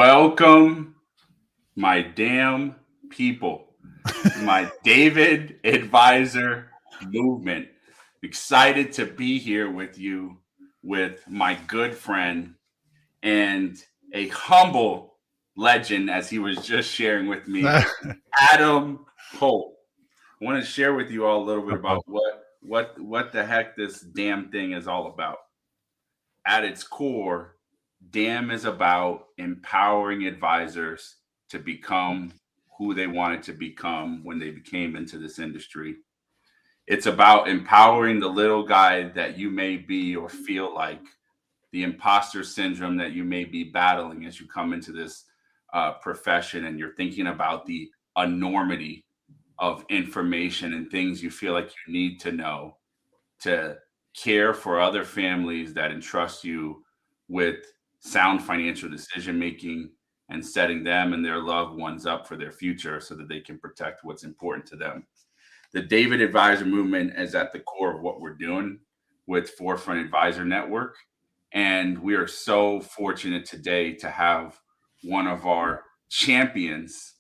Welcome, my damn people, to my David Advisor movement. Excited to be here with you, with my good friend and a humble legend, as he was just sharing with me, Adam Holt. I want to share with you all a little bit about what the heck this damn thing is all about. At its core, DAM is about empowering advisors to become who they wanted to become when they came into this industry. It's about empowering the little guy that you may be or feel like, the imposter syndrome that you may be battling as you come into this profession and you're thinking about the enormity of information and things you feel like you need to know to care for other families that entrust you with sound financial decision making and setting them and their loved ones up for their future so that they can protect what's important to them. The David Advisor movement is at the core of what we're doing with Forefront Advisor Network. And we are so fortunate today to have one of our champions.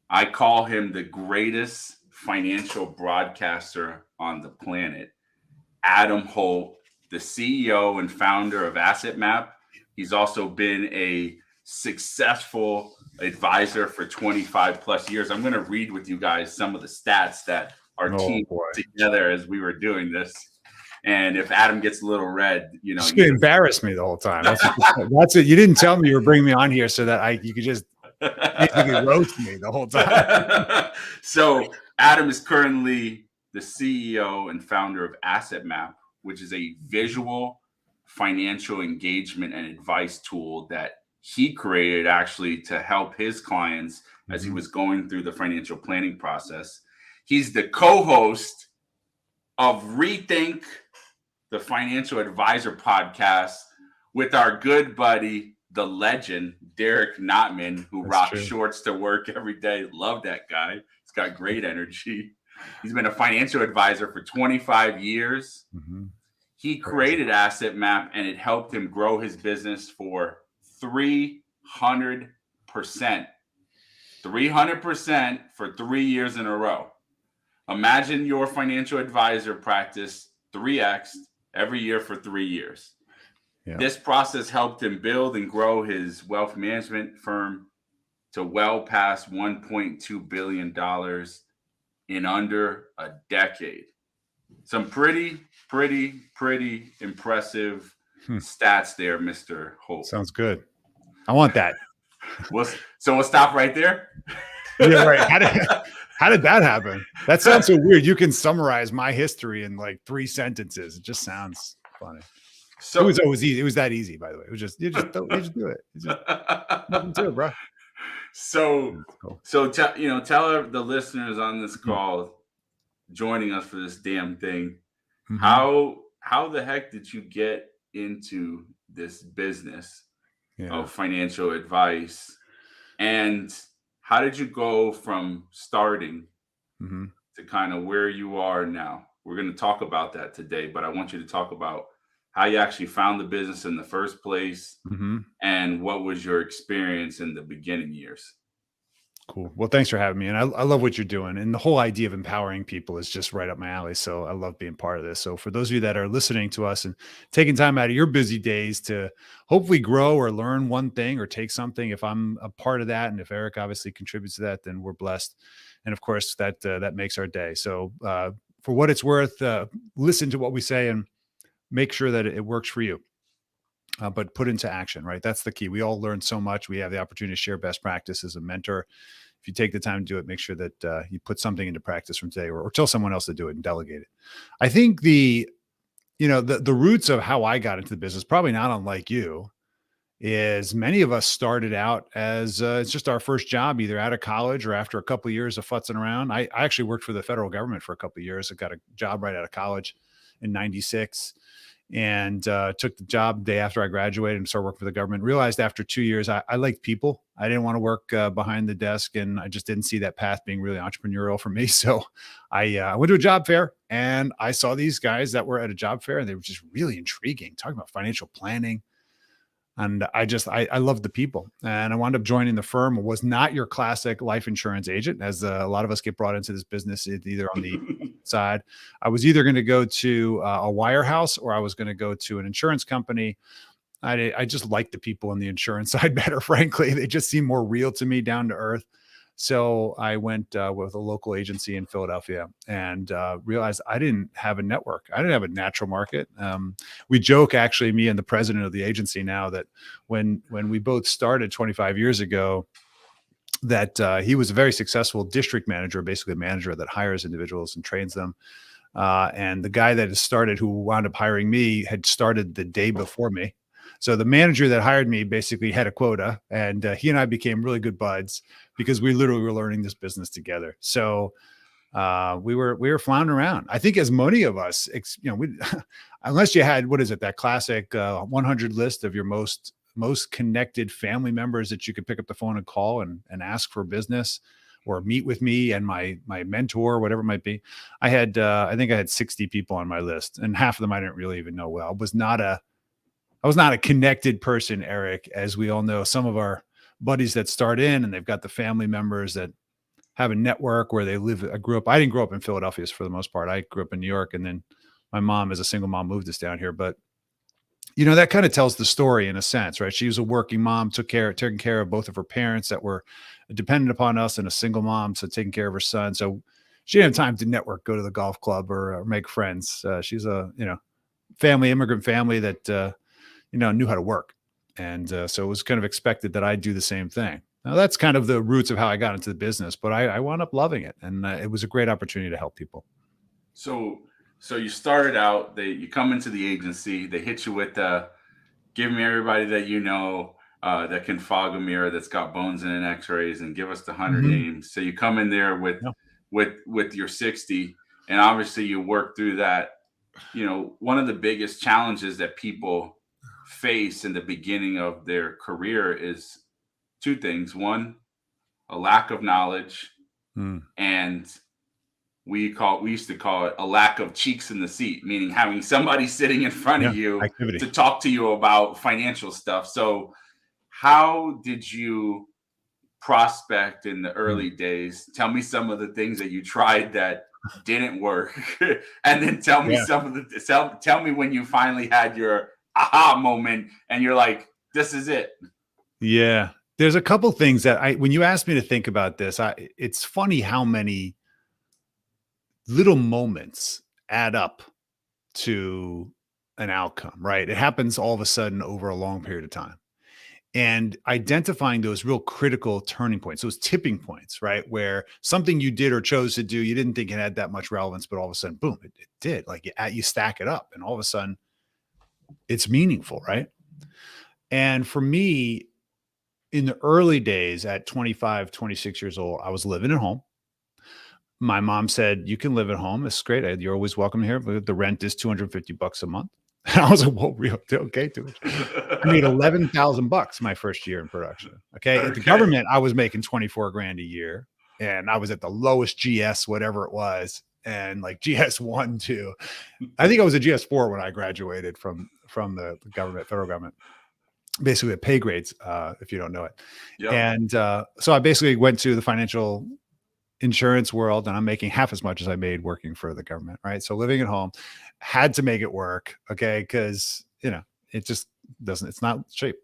I call him the greatest financial broadcaster on the planet, Adam Holt, the CEO and founder of AssetMap. He's also been a successful advisor for 25 plus years. I'm going to read with you guys some of the stats that our team put together as we were doing this. And if Adam gets a little red, you know, you embarrass me the whole time. That's it. You didn't tell me you were bringing me on here so that you could just basically roast me the whole time. So Adam is currently the CEO and founder of AssetMap, which is a visual financial engagement and advice tool that he created actually to help his clients as he was going through the financial planning process. He's the co-host of Rethink the Financial Advisor podcast with our good buddy, the legend, Derek Notman, who rocks shorts to work every day. Love that guy. He's got great energy. He's been a financial advisor for 25 years. He created AssetMap and it helped him grow his business for 300%. 300% for 3 years in a row. Imagine your financial advisor practice 3x every year for 3 years. Yeah. This process helped him build and grow his wealth management firm to well past $1.2 billion in under a decade. Some pretty impressive stats there, Mr. Holt. Sounds good. I want that. So we'll stop right there. Yeah, right. How did that happen? That sounds so weird. You can summarize my history in like 3 sentences. It just sounds funny. So it was easy. It was that easy, by the way. It was just you just do it. It's just nothing to it, bro. So tell the listeners on this call joining us for this damn thing. How the heck did you get into this business of financial advice, and how did you go from starting to kind of where you are now? We're going to talk about that today, but I want you to talk about how you actually found the business in the first place and what was your experience in the beginning years. Cool. Well, thanks for having me. And I love what you're doing. And the whole idea of empowering people is just right up my alley. So I love being part of this. So for those of you that are listening to us and taking time out of your busy days to hopefully grow or learn one thing or take something, if I'm a part of that, and if Eric obviously contributes to that, then we're blessed. And of course that makes our day. So for what it's worth, listen to what we say and make sure that it works for you. But put into action, right? That's the key. We all learn so much. We have the opportunity to share best practice as a mentor. If you take the time to do it, make sure that you put something into practice from today, or tell someone else to do it and delegate it. I think the roots of how I got into the business, probably not unlike you, is many of us started out as it's just our first job, either out of college or after a couple of years of futzing around. I actually worked for the federal government for a couple of years. I got a job right out of college in '96. And took the job the day after I graduated and started working for the government. Realized after 2 years, I liked people. I didn't want to work behind the desk, and I just didn't see that path being really entrepreneurial for me. So I went to a job fair, and I saw these guys that were at a job fair, and they were just really intriguing, talking about financial planning. And I loved the people, and I wound up joining the firm. Was not your classic life insurance agent, as a lot of us get brought into this business either on the side. I was either going to go to a wirehouse or I was going to go to an insurance company. I just like the people on the insurance side better, frankly. They just seem more real to me, down to earth. So I went with a local agency in Philadelphia and realized I didn't have a network. I didn't have a natural market. We joke, actually, me and the president of the agency now, that when we both started 25 years ago, that he was a very successful district manager, basically a manager that hires individuals and trains them. And the guy that had started, who wound up hiring me, had started the day before me. So the manager that hired me basically had a quota, and he and I became really good buds because we literally were learning this business together. So we were floundering around. I think as many of us, we, unless you had, what is it, that classic 100 list of your most connected family members that you could pick up the phone and call and ask for business, or meet with me and my mentor, whatever it might be. I think I had 60 people on my list, and half of them I didn't really even know well. I was not a connected person, Eric, as we all know. Some of our buddies that start in and they've got the family members that have a network where they live. I didn't grow up in Philadelphia for the most part. I grew up in New York, and then my mom, as a single mom, moved us down here. But that kind of tells the story in a sense, right? She was a working mom, taking care of both of her parents that were dependent upon us, and a single mom, so taking care of her son. So she didn't have time to network, go to the golf club, or make friends. She's a immigrant family that knew how to work, and so it was kind of expected that I do the same thing. Now that's kind of the roots of how I got into the business, but I wound up loving it, and it was a great opportunity to help people. So you started out. You come into the agency. They hit you with give me everybody that that can fog a mirror, that's got bones and X-rays, and give us the 100 Mhm. names. So you come in there with Yeah. with your 60, and obviously you work through that. One of the biggest challenges that people face in the beginning of their career is two things. One, a lack of knowledge, Mm. and we used to call it a lack of cheeks in the seat, meaning having somebody sitting in front of Yeah. you Activity. to talk to you about financial stuff. So how did you prospect in the Mm. early days? Tell me some of the things that you tried that didn't work, and then tell me Yeah. tell me when you finally had your aha moment and you're like, this is it. Yeah. There's a couple things that when you asked me to think about this, it's funny how many little moments add up to an outcome, right? It happens all of a sudden over a long period of time. And identifying those real critical turning points, those tipping points, right? Where something you did or chose to do, you didn't think it had that much relevance, but all of a sudden, boom, it did. Like you stack it up, and all of a sudden it's meaningful, right? And for me, in the early days at 25, 26 years old, I was living at home. My mom said, "You can live at home. It's great. You're always welcome here. But the rent is $250 a month." And I was like, "Whoa, real? Okay, dude." I made $11,000 my first year in production. Okay. At the Okay. government, I was making 24 grand a year, and I was at the lowest GS, whatever it was. And like GS 1, 2. I think I was a GS 4 when I graduated from the government, federal government, basically at pay grades, if you don't know it. Yep. And so I basically went to the financial insurance world, and I'm making half as much as I made working for the government. Right. So living at home, had to make it work. Okay. Cause it just it's not cheap.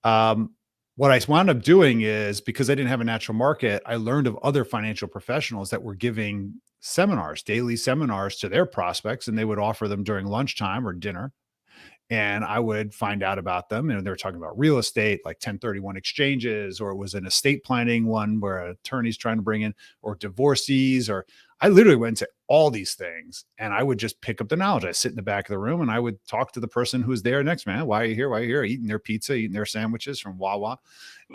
Um, what I wound up doing is, because I didn't have a natural market, I learned of other financial professionals that were giving seminars, daily seminars, to their prospects, and they would offer them during lunchtime or dinner. And I would find out about them. And they were talking about real estate, like 1031 exchanges, or it was an estate planning one where an attorney's trying to bring in, or divorcees, or I literally went to all these things, and I would just pick up the knowledge. I sit in the back of the room and I would talk to the person who's there next, man. Why are you here? Why are you here? Eating their pizza, eating their sandwiches from Wawa,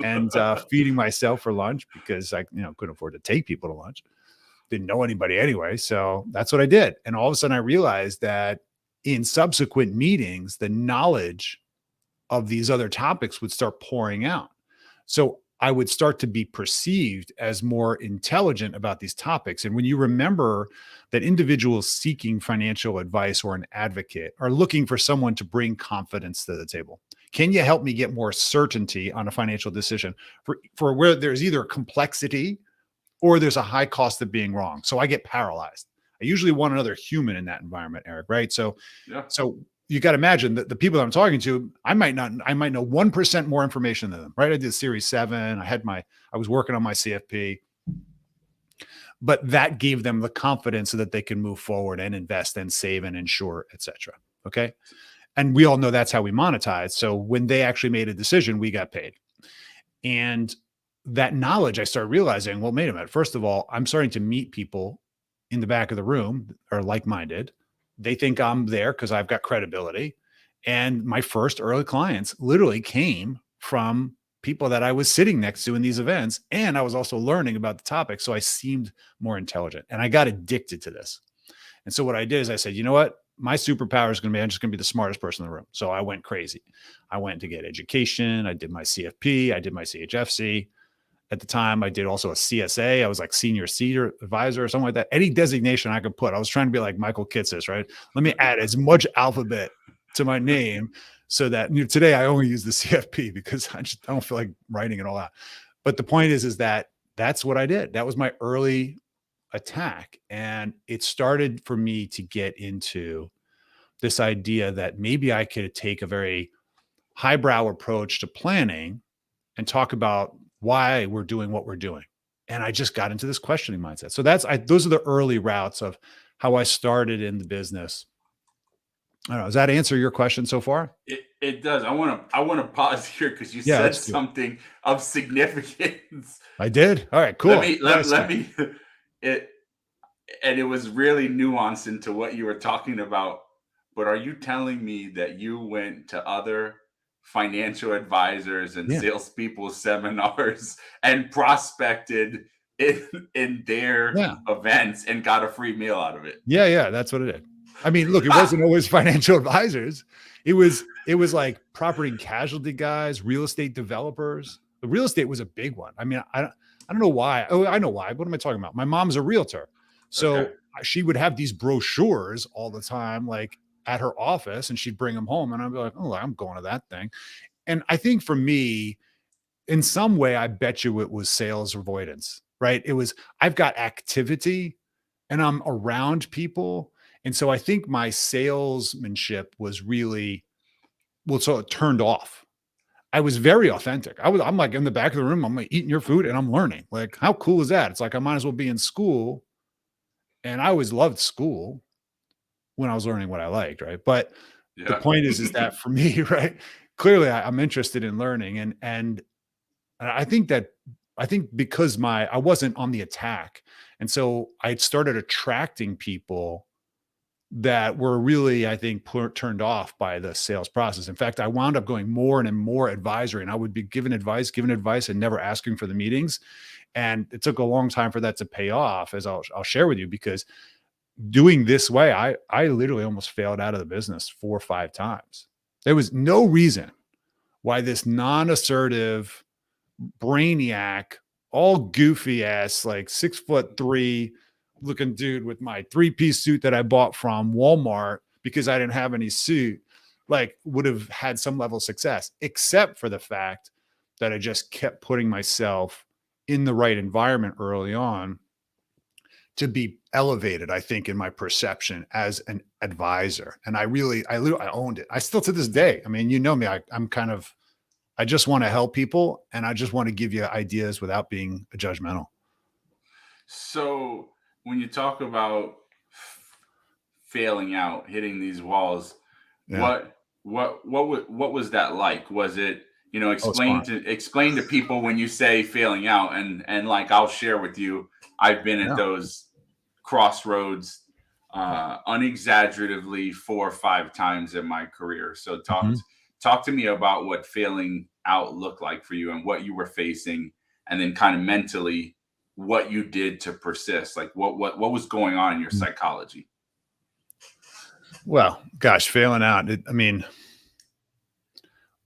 and feeding myself for lunch, because I couldn't afford to take people to lunch. Didn't know anybody anyway. So that's what I did. And all of a sudden I realized that in subsequent meetings, the knowledge of these other topics would start pouring out. So I would start to be perceived as more intelligent about these topics. And when you remember that individuals seeking financial advice or an advocate are looking for someone to bring confidence to the table, Can you help me get more certainty on a financial decision for where there's either complexity or there's a high cost of being wrong? So I get paralyzed. I usually want another human in that environment, Eric, right? Yeah. So you got to imagine that the people that I'm talking to, I might know 1% more information than them, right? I did Series 7. I was working on my CFP, but that gave them the confidence so that they can move forward and invest and save and insure, et cetera. Okay. And we all know that's how we monetize. So when they actually made a decision, we got paid. And that knowledge, I started realizing, well, wait a minute. First of all, I'm starting to meet people in the back of the room are like-minded. They think I'm there because I've got credibility. And my first early clients literally came from people that I was sitting next to in these events. And I was also learning about the topic. So I seemed more intelligent and I got addicted to this. And so what I did is I said, you know what? My superpower is going to be, I'm just going to be the smartest person in the room. So I went crazy. I went to get education. I did my CFP. I did my CHFC. At the time, I did also a CSA. I was like senior advisor or something like that. Any designation I could put. I was trying to be like Michael Kitces, right? Let me add as much alphabet to my name so that today I only use the CFP because I don't feel like writing it all out. But the point is that that's what I did. That was my early attack. And it started for me to get into this idea that maybe I could take a very highbrow approach to planning and talk about why we're doing what we're doing. And I just got into this questioning mindset. So those are the early routes of how I started in the business. I don't know. Does that answer your question so far? It does. I want to pause here because you Yeah, said let's do it. something of significance. I did. All right, cool. Let me it and it was really nuanced into what you were talking about. But are you telling me that you went to other financial advisors and Yeah. salespeople seminars and prospected in their Yeah. events and got a free meal out of it? Yeah, that's what it is. I mean, look, it wasn't always financial advisors. It was like property and casualty guys, real estate developers. The real estate was a big one. I mean, I don't know why. Oh, I know why. What am I talking about? My mom's a realtor. So Okay. she would have these brochures all the time, like at her office, and she'd bring them home. And I'd be like, oh, I'm going to that thing. And I think for me, in some way, I bet you it was sales avoidance, right? It was, I've got activity and I'm around people. And so I think my salesmanship was really, so it turned off. I was very authentic. I'm like in the back of the room, I'm like eating your food and I'm learning. Like, how cool is that? It's like, I might as well be in school. And I always loved school when I was learning what I liked. Right. But the point is that for me, right, clearly I'm interested in learning. And I think because I wasn't on the attack. And so I started attracting people that were really, I think, turned off by the sales process. In fact, I wound up going more and more advisory, and I would be given advice and never asking for the meetings. And it took a long time for that to pay off, as I'll share with you, because doing this way, I literally almost failed out of the business 4 or 5 times. There was no reason why this non-assertive brainiac, all goofy ass, like 6'3" looking dude with my 3-piece suit that I bought from Walmart because I didn't have any suit, like would have had some level of success, except for the fact that I just kept putting myself in the right environment early on to be elevated, I think, in my perception as an advisor. And I owned it. I still, to this day, I mean, you know me, I just want to help people and I just want to give you ideas without being judgmental. So when you talk about failing out, hitting these walls, Yeah. what was that like? Was it, Oh, it's fun. explain to people when you say failing out, and like I'll share with you, I've been at Yeah. those crossroads unexaggeratively 4 or 5 times in my career. So talk to me about what failing out looked like for you and what you were facing, and then kind of mentally what you did to persist. Like what was going on in your psychology? Well, gosh, failing out. I mean,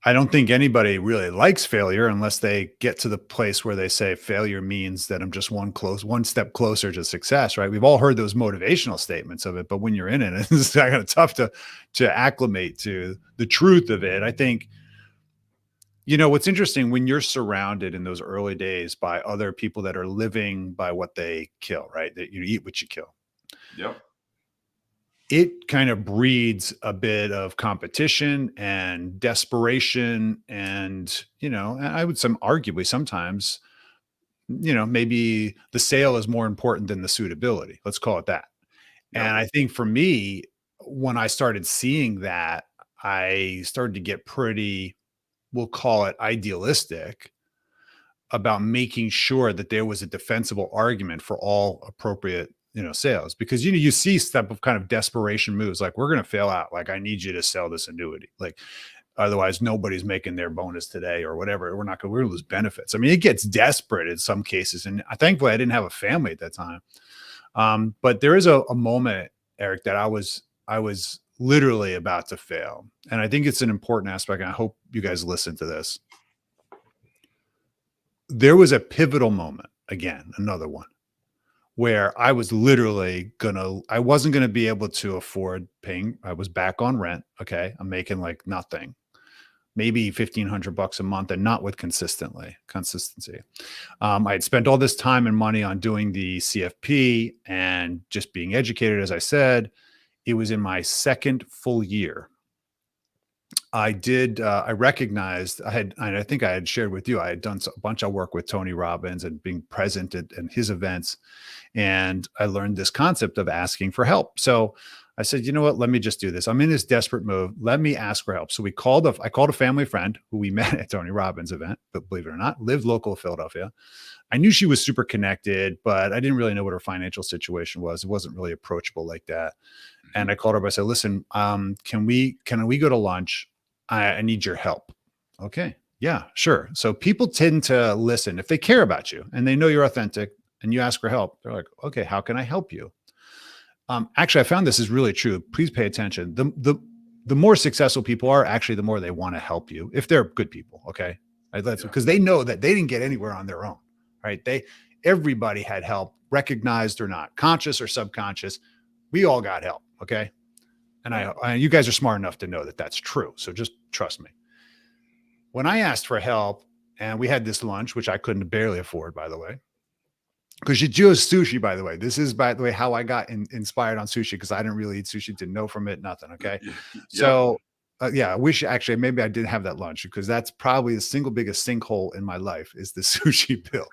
I don't think anybody really likes failure unless they get to the place where they say failure means that I'm just one step closer to success, right? We've all heard those motivational statements of it, but when you're in it, it's kind of tough to acclimate to the truth of it. I think You know, what's interesting when you're surrounded in those early days by other people that are living by what they kill, right? That you eat what you kill. Yep. It kind of breeds a bit of competition and desperation. And, I would some arguably sometimes, maybe the sale is more important than the suitability. Let's call it that. And Yep. I think for me, when I started seeing that, I started to get pretty, we'll call it idealistic about making sure that there was a defensible argument for all appropriate, sales. Because you see step of kind of desperation moves like we're going to fail out. Like I need you to sell this annuity. Like otherwise nobody's making their bonus today or whatever. We're going to lose benefits. I mean, it gets desperate in some cases. And thankfully I didn't have a family at that time. But there is a moment, Eric, that I was literally about to fail. And I think it's an important aspect. And I hope you guys listen to this. There was a pivotal moment, again, another one, where I was literally I wasn't gonna be able to afford paying. I was back on rent. Okay. I'm making like nothing, maybe $1,500 a month, and not with consistency. I had spent all this time and money on doing the CFP and just being educated, as I said. It was in my second full year. I recognized and I think I had shared with you, I had done a bunch of work with Tony Robbins and being present at his events. And I learned this concept of asking for help. So I said, you know what, let me just do this. I'm in this desperate move. Let me ask for help. So I called a family friend who we met at Tony Robbins event, but believe it or not, lived local to Philadelphia. I knew she was super connected, but I didn't really know what her financial situation was. It wasn't really approachable like that. And I called her up. I said, listen, can we go to lunch? I need your help. Okay. Yeah, sure. So people tend to listen if they care about you and they know you're authentic and you ask for help. They're like, okay, how can I help you? Actually, I found this is really true. Please pay attention. The more successful people are, actually, the more they want to help you if they're good people. Okay. That's because they know that they didn't get anywhere on their own. Right. Everybody had help, recognized or not, conscious or subconscious. We all got help. Okay. And you guys are smart enough to know that that's true. So just trust me. When I asked for help and we had this lunch, which I couldn't barely afford, by the way, because you chose sushi, by the way. This is, by the way, how I got inspired on sushi, because I didn't really eat sushi, didn't know from it, nothing. Okay. Yep. So yeah, I wish actually maybe I didn't have that lunch, because that's probably the single biggest sinkhole in my life is the sushi bill.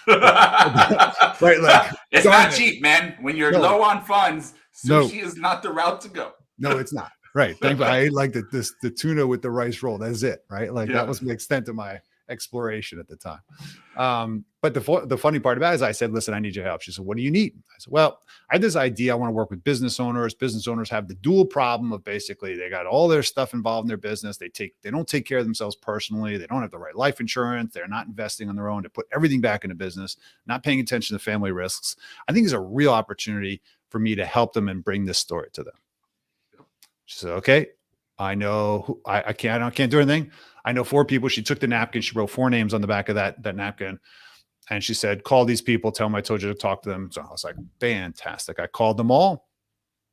Right. Like it's not cheap, man. When you're low on funds, sushi is not the route to go. No, it's not. Right. Thankfully, I ate like the tuna with the rice roll. That's it. Right. Like that was the extent of my exploration at the time. But the funny part about it is I said, listen, I need your help. She said, what do you need? I said, well, I had this idea. I want to work with business owners. Business owners have the dual problem of basically they got all their stuff involved in their business. They don't take care of themselves personally. They don't have the right life insurance. They're not investing on their own to put everything back into business, not paying attention to family risks. I think it's a real opportunity for me to help them and bring this story to them. She said, okay, I know I can't do anything. I know 4 people. She took the napkin. She wrote 4 names on the back of that napkin. And she said, call these people, tell them I told you to talk to them. So I was like, fantastic. I called them all.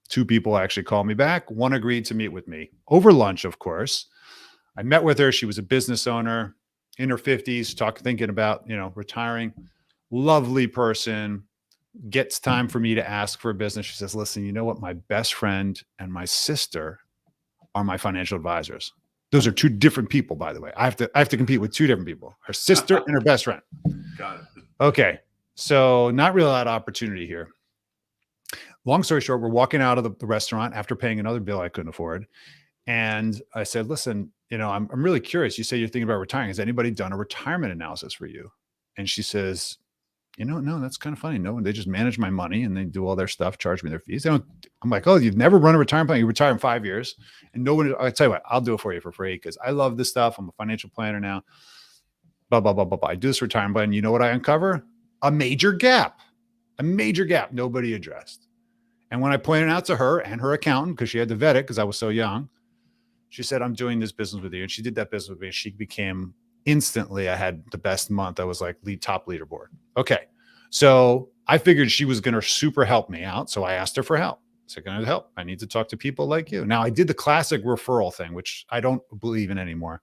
2 people actually called me back. 1 agreed to meet with me over lunch, of course. I met with her. She was a business owner in her 50s, thinking about, retiring. Lovely person. Gets time for me to ask for a business. She says, listen, you know what? My best friend and my sister are my financial advisors. Those are 2 different people, by the way. I have to compete with 2 different people, her sister and her best friend. Got it. Okay. So not really a lot of opportunity here. Long story short, we're walking out of the restaurant after paying another bill I couldn't afford. And I said, listen, I'm really curious. You say you're thinking about retiring. Has anybody done a retirement analysis for you? And she says, no, that's kind of funny. No, they just manage my money and they do all their stuff, charge me their fees. I'm like, oh, you've never run a retirement plan. You retire in 5 years. And I tell you what, I'll do it for you for free because I love this stuff. I'm a financial planner now. Blah, blah, blah, blah, blah. I do this retirement plan. You know what I uncover? A major gap nobody addressed. And when I pointed out to her and her accountant, because she had to vet it because I was so young, she said, I'm doing this business with you. And she did that business with me. She became instantly, I had the best month. I was like top leaderboard. Okay. So I figured she was going to super help me out. So I asked her for help. So can I help? I need to talk to people like you. Now I did the classic referral thing, which I don't believe in anymore.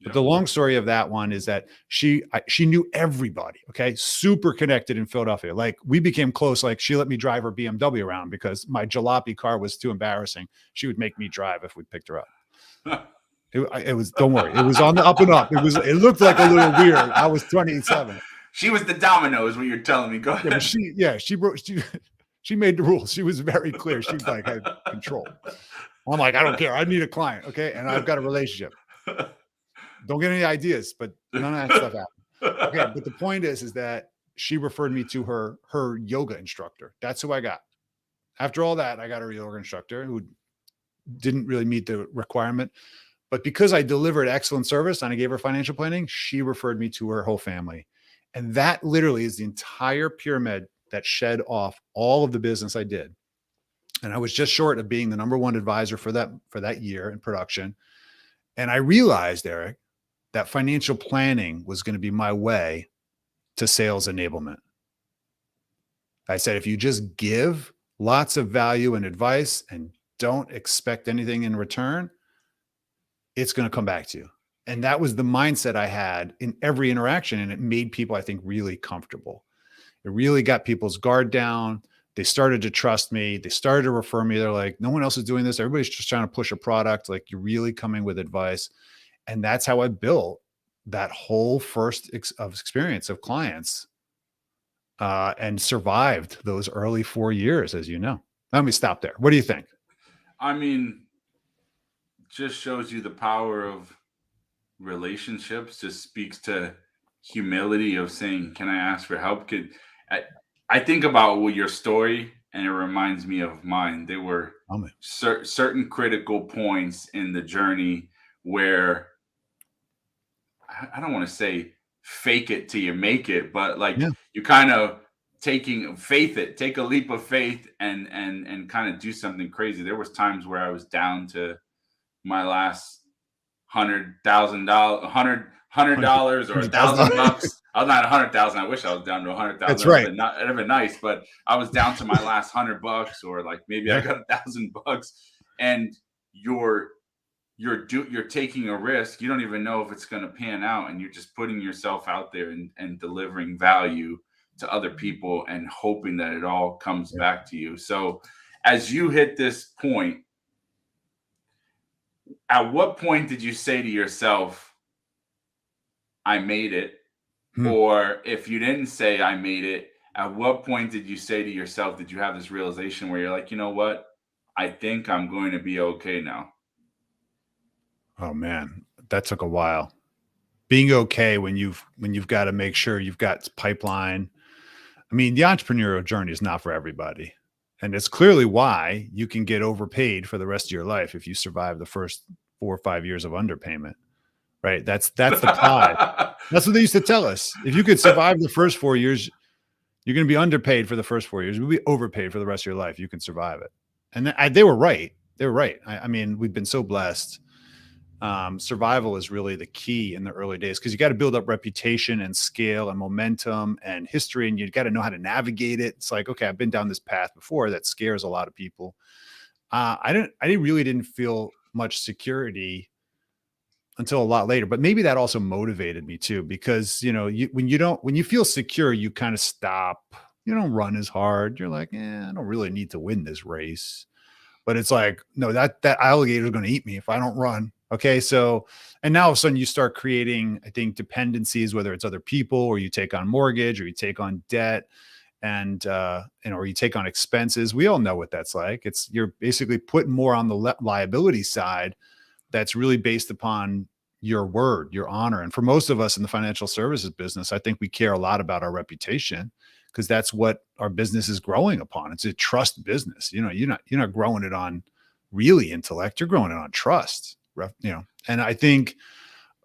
But Yep. the long story of that one is that she knew everybody. Okay, super connected in Philadelphia. Like we became close. Like she let me drive her BMW around because my jalopy car was too embarrassing. She would make me drive if we picked her up. It was, don't worry, it was on the up and up. It looked like a little weird. I was 27. She was the domino, is what you're telling me. Go Yeah, but ahead. she made the rules. She was very clear. She like had control. I'm like, I don't care. I need a client, okay, and I've got a relationship. Don't get any ideas, but none of that stuff happened. Okay, but the point is that she referred me to her yoga instructor. That's who I got. After all that, I got a yoga instructor who didn't really meet the requirement. But because I delivered excellent service and I gave her financial planning, she referred me to her whole family. And that literally is the entire pyramid that shed off all of the business I did. And I was just short of being the number one advisor for that year in production. And I realized, Eric, that financial planning was going to be my way to sales enablement. I said, if you just give lots of value and advice and don't expect anything in return, it's going to come back to you. And that was the mindset I had in every interaction. And it made people, I think, really comfortable. It really got people's guard down. They started to trust me. They started to refer me. They're like, no one else is doing this. Everybody's just trying to push a product. Like, you're really coming with advice. And that's how I built that whole first experience of clients and survived those early 4 years, as you know. Let me stop there. What do you think? I mean, just shows you the power of relationships. Just speaks to humility of saying, "Can I ask for help?" I, I think about your story, and it reminds me of mine. There were certain critical points in the journey where I don't want to say fake it till you make it, but like you kind of take a leap of faith and kind of do something crazy. There was times where I was down to my last $100,000, $100 or $1,000. I was not 100,000. I wish I was down to 100,000. That's right. It'd have been nice, but I was down to my last $100, or like maybe I got $1,000, and you're taking a risk. You don't even know if it's going to pan out, and you're just putting yourself out there and delivering value to other people and hoping that it all comes back to you. So as you hit this point, at what point did you say to yourself, I made it? Or if you didn't say I made it, at what point did you say to yourself, did you have this realization where you're like, you know what? I think I'm going to be okay now. Oh man, that took a while. Being okay when you've got to make sure you've got pipeline. I mean, the entrepreneurial journey is not for everybody. And it's clearly why you can get overpaid for the rest of your life if you survive the first 4 or 5 years of underpayment. Right? That's the pie. That's what they used to tell us. If you could survive the first 4 years, you're going to be underpaid for the first 4 years. You'll be overpaid for the rest of your life. You can survive it. And they were right. They were right. I mean, we've been so blessed. Survival is really the key in the early days, because you got to build up reputation and scale and momentum and history, and you got to know how to navigate it. It's like, okay, I've been down this path before. That scares a lot of people. I really didn't feel much security until a lot later, but maybe that also motivated me too, because when you feel secure, you kind of stop. You don't run as hard. You're like, I don't really need to win this race. But it's like, no, that alligator is going to eat me if I don't run. Okay. So, and now all of a sudden you start creating, I think, dependencies, whether it's other people, or you take on mortgage, or you take on debt, and, or you take on expenses. We all know what that's like. You're basically putting more on the liability side. That's really based upon your word, your honor. And for most of us in the financial services business, I think we care a lot about our reputation, because that's what our business is growing upon. It's a trust business. You're not growing it on really intellect. You're growing it on trust. And I think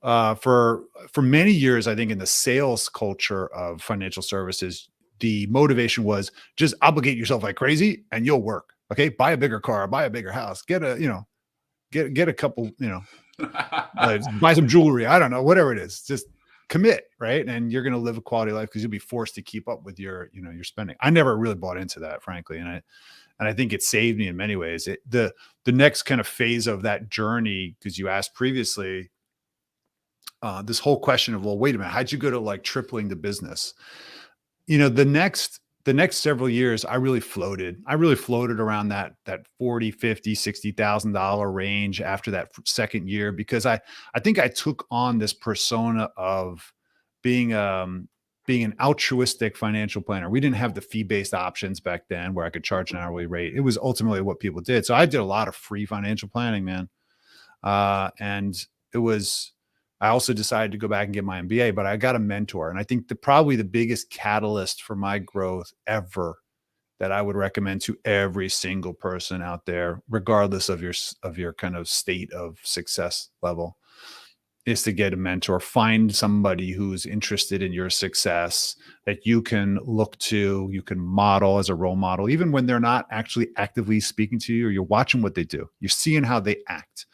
for many years, I think in the sales culture of financial services, the motivation was just obligate yourself like crazy and you'll work. Okay, buy a bigger car, buy a bigger house, get a couple, buy some jewelry. I don't know, whatever it is, just commit, right? And you're going to live a quality life, because you'll be forced to keep up with your spending. I never really bought into that, frankly. And I think it saved me in many ways. The next kind of phase of that journey, because you asked previously, this whole question of, well, wait a minute, how'd you go to like tripling the business? You know, the next several years, I really floated. I really floated around that 40, 50, $60,000 range after that second year, because I think I took on this persona of being being an altruistic financial planner. We didn't have the fee-based options back then where I could charge an hourly rate. It was ultimately what people did. So I did a lot of free financial planning, man. And it was, I also decided to go back and get my MBA, but I got a mentor. And I think probably the biggest catalyst for my growth ever that I would recommend to every single person out there, regardless of your kind of state of success level, is to get a mentor. Find somebody who's interested in your success that you can look to, you can model as a role model, even when they're not actually actively speaking to you, or you're watching what they do. You're seeing how they act.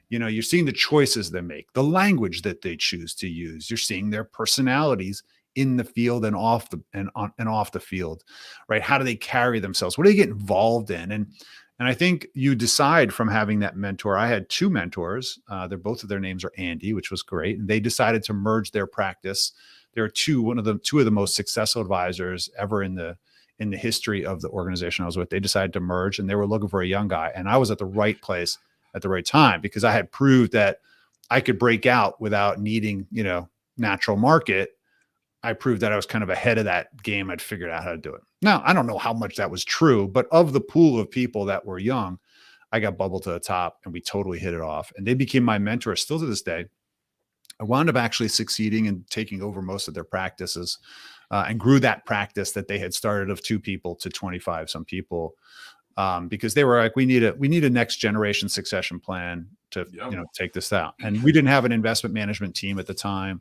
You know, you're seeing the choices they make, the language that they choose to use. You're seeing their personalities in the field and off the field, right? How do they carry themselves? What do they get involved in? And I think you decide from having that mentor. I had two mentors. They're both of their names are Andy, which was great. And they decided to merge their practice. There are two of the most successful advisors ever in the history of the organization I was with. They decided to merge, and they were looking for a young guy. And I was at the right place at the right time, because I had proved that I could break out without needing, natural market. I proved that I was kind of ahead of that game. I'd figured out how to do it. Now, I don't know how much that was true, but of the pool of people that were young, I got bubbled to the top, and we totally hit it off. And they became my mentor still to this day. I wound up actually succeeding and taking over most of their practices, and grew that practice that they had started of 2 people to 25 some people, because they were like, we need a next generation succession plan to take this out. And we didn't have an investment management team at the time.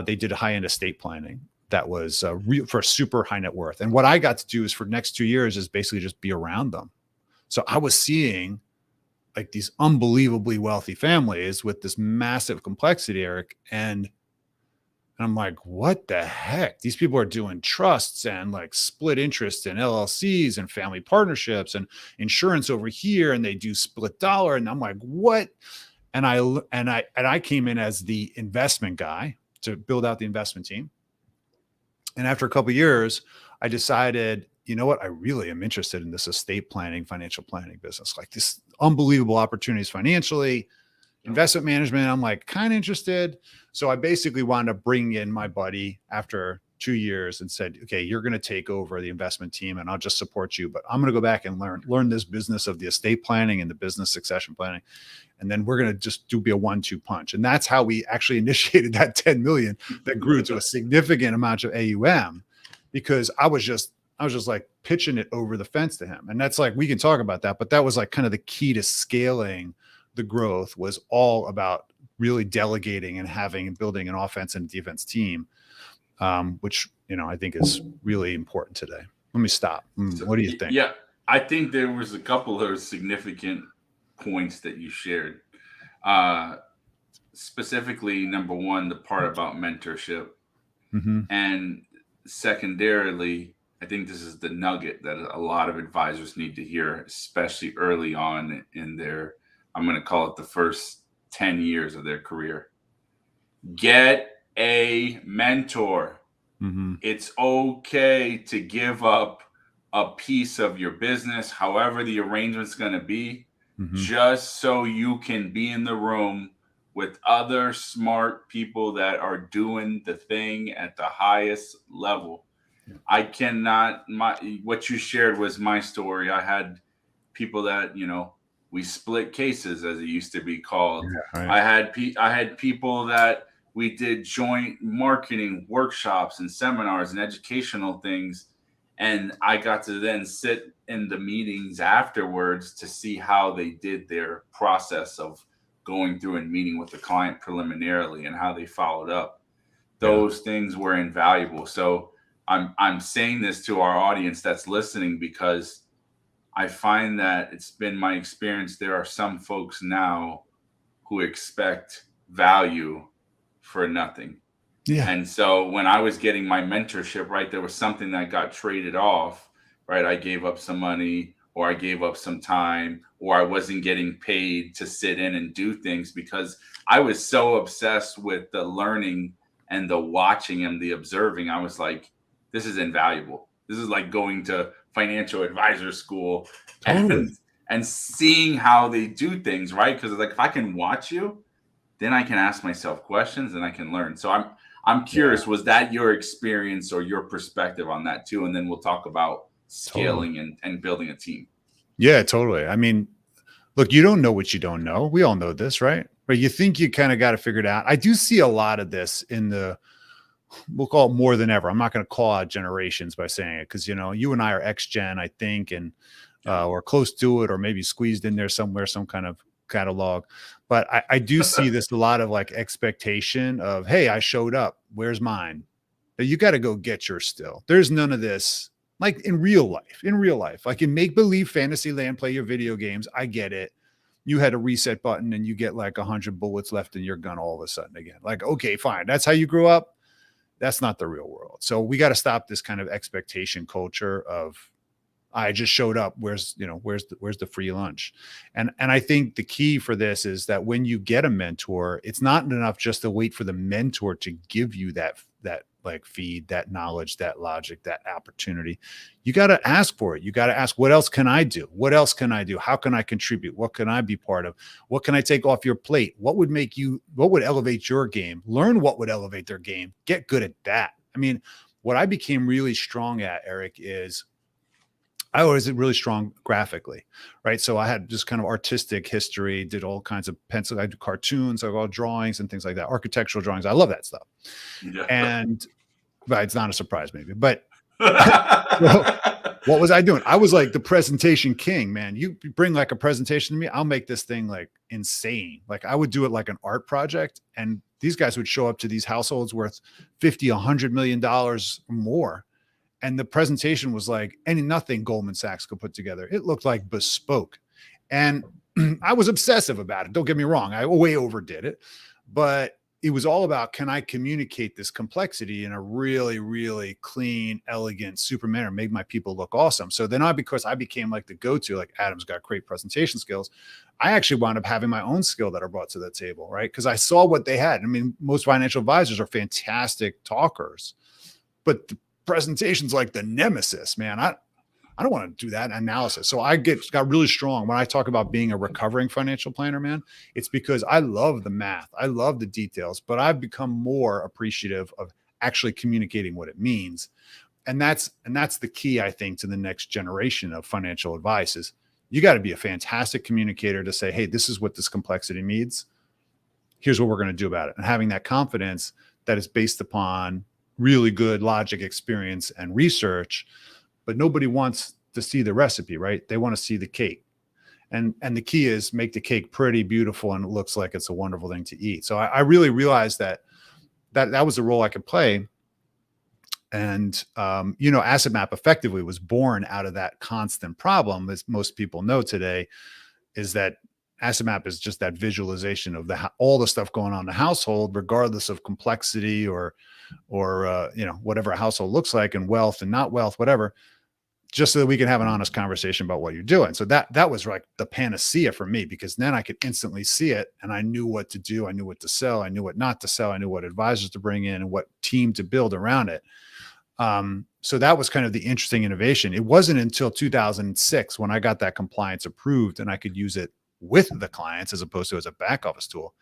They did high-end estate planning that was for super high net worth. And what I got to do is for the next 2 years is basically just be around them. So I was seeing like these unbelievably wealthy families with this massive complexity, Eric. And I'm like, what the heck? These people are doing trusts and like split interest in LLCs and family partnerships and insurance over here. And they do split dollar. And I'm like, what? And I came in as the investment guy to build out the investment team. And after a couple of years, I decided, you know what? I really am interested in this estate planning, financial planning business, like this unbelievable opportunities financially, investment management. I'm like kind of interested. So I basically wound up bringing in my buddy after 2 years and said, okay, you're going to take over the investment team and I'll just support you, but I'm going to go back and learn this business of the estate planning and the business succession planning. And then we're going to just be a 1-2 punch. And that's how we actually initiated that 10 million that grew to a significant amount of AUM, because I was just like pitching it over the fence to him. And that's like, we can talk about that, but that was like kind of the key to scaling the growth, was all about really delegating and building an offense and defense team, which, I think is really important today. Let me stop. What do you think? Yeah, I think there was a couple of significant points that you shared. Specifically, number one, the part about mentorship. Mm-hmm. And secondarily, I think this is the nugget that a lot of advisors need to hear, especially early on in their, I'm going to call it the first 10 years of their career. Get a mentor. Mm-hmm. It's okay to give up a piece of your business, however the arrangement's going to be, just so you can be in the room with other smart people that are doing the thing at the highest level. Yeah. I cannot, what you shared was my story. I had people that, we split cases, as it used to be called. Yeah, right. I had people that we did joint marketing workshops and seminars and educational things. And I got to then sit in the meetings afterwards to see how they did their process of going through and meeting with the client preliminarily and how they followed up. Those things were invaluable. So I'm saying this to our audience that's listening, because I find that it's been my experience. There are some folks now who expect value for nothing. Yeah. And so when I was getting my mentorship, right, there was something that got traded off, right? I gave up some money, or I gave up some time, or I wasn't getting paid to sit in and do things because I was so obsessed with the learning and the watching and the observing. I was like, this is invaluable. This is like going to financial advisor school and Totally. and seeing how they do things, right? Because like if I can watch you, then I can ask myself questions and I can learn. So I'm Yeah, curious, was that your experience or your perspective on that too? And then we'll talk about totally. scaling and building a team. Yeah, totally. I mean, look, you don't know what you don't know. We all know this, right? But you think you kind of got it figured out. I do see a lot of this in the, we'll call it more than ever. I'm not going to call out generations by saying it because, you and I are X Gen, I think, and Yeah. or close to it, or maybe squeezed in there somewhere, some kind of catalog. But I do see this a lot of like expectation of, hey, I showed up. Where's mine? But you got to go get yours still. There's none of this like in real life. In real life, like in make believe fantasy land, play your video games. I get it. You had a reset button and you get like 100 bullets left in your gun all of a sudden again. Like, okay, fine. That's how you grew up. That's not the real world. So we got to stop this kind of expectation culture of I just showed up. Where's the free lunch? And I think the key for this is that when you get a mentor, it's not enough just to wait for the mentor to give you that like feed, that knowledge, that logic, that opportunity. You got to ask for it. You got to ask, what else can I do? What else can I do? How can I contribute? What can I be part of? What can I take off your plate? What would elevate your game? Learn what would elevate their game. Get good at that. I mean, what I became really strong at, Eric, is I was really strong graphically, right? So I had just kind of artistic history, did all kinds of pencil, I do cartoons, I all drawings and things like that, architectural drawings. I love that stuff. Yeah. And but it's not a surprise, maybe. But so what was I doing? I was like the presentation king, man. You bring like a presentation to me, I'll make this thing like insane. Like I would do it like an art project, and these guys would show up to these households worth 50, $100 million more, and the presentation was like nothing Goldman Sachs could put together. It looked like bespoke. And I was obsessive about it. Don't get me wrong. I way overdid it, but it was all about, can I communicate this complexity in a really, really clean, elegant, super manner, make my people look awesome. So then because I became like the go-to, like Adam's got great presentation skills. I actually wound up having my own skill that I brought to the table, right? Because I saw what they had. I mean, most financial advisors are fantastic talkers, but the presentation's like the nemesis, man. I don't want to do that analysis. So I got really strong when I talk about being a recovering financial planner, man. It's because I love the math. I love the details, but I've become more appreciative of actually communicating what it means. And that's the key, I think, to the next generation of financial advice is you got to be a fantastic communicator to say, hey, this is what this complexity means. Here's what we're going to do about it. And having that confidence that is based upon really good logic, experience, and research. But nobody wants to see the recipe, right? They want to see the cake. And the key is make the cake pretty, beautiful, and it looks like it's a wonderful thing to eat. So I really realized that was the role I could play. And, Asset Map effectively was born out of that constant problem, as most people know today, is that Asset Map is just that visualization of all the stuff going on in the household, regardless of complexity or whatever a household looks like, and wealth and not wealth, whatever, just so that we can have an honest conversation about what you're doing. So that was like the panacea for me, because then I could instantly see it and I knew what to do. I knew what to sell. I knew what not to sell. I knew what advisors to bring in and what team to build around it. So that was kind of the interesting innovation. It wasn't until 2006 when I got that compliance approved and I could use it with the clients as opposed to as a back office tool,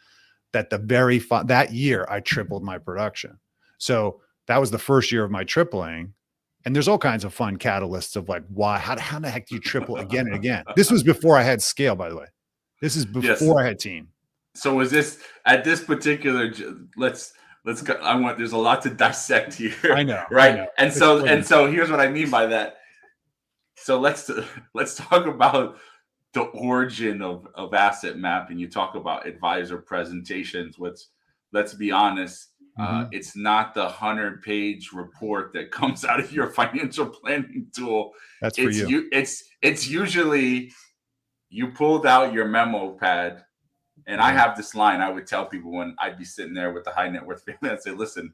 that that year I tripled my production. So that was the first year of my tripling. And there's all kinds of fun catalysts of like, how the heck do you triple again and again? This was before I had scale, by the way. This is before I had team. So was this at this particular, let's go. There's a lot to dissect here. I know. Right. I know. And so here's what I mean by that. So let's talk about the origin of Asset Map. And you talk about advisor presentations. Let's be honest. It's not the 100-page report that comes out of your financial planning tool. That's for you. It's usually you pulled out your memo pad. And I have this line I would tell people when I'd be sitting there with the high net worth family. I'd say, listen,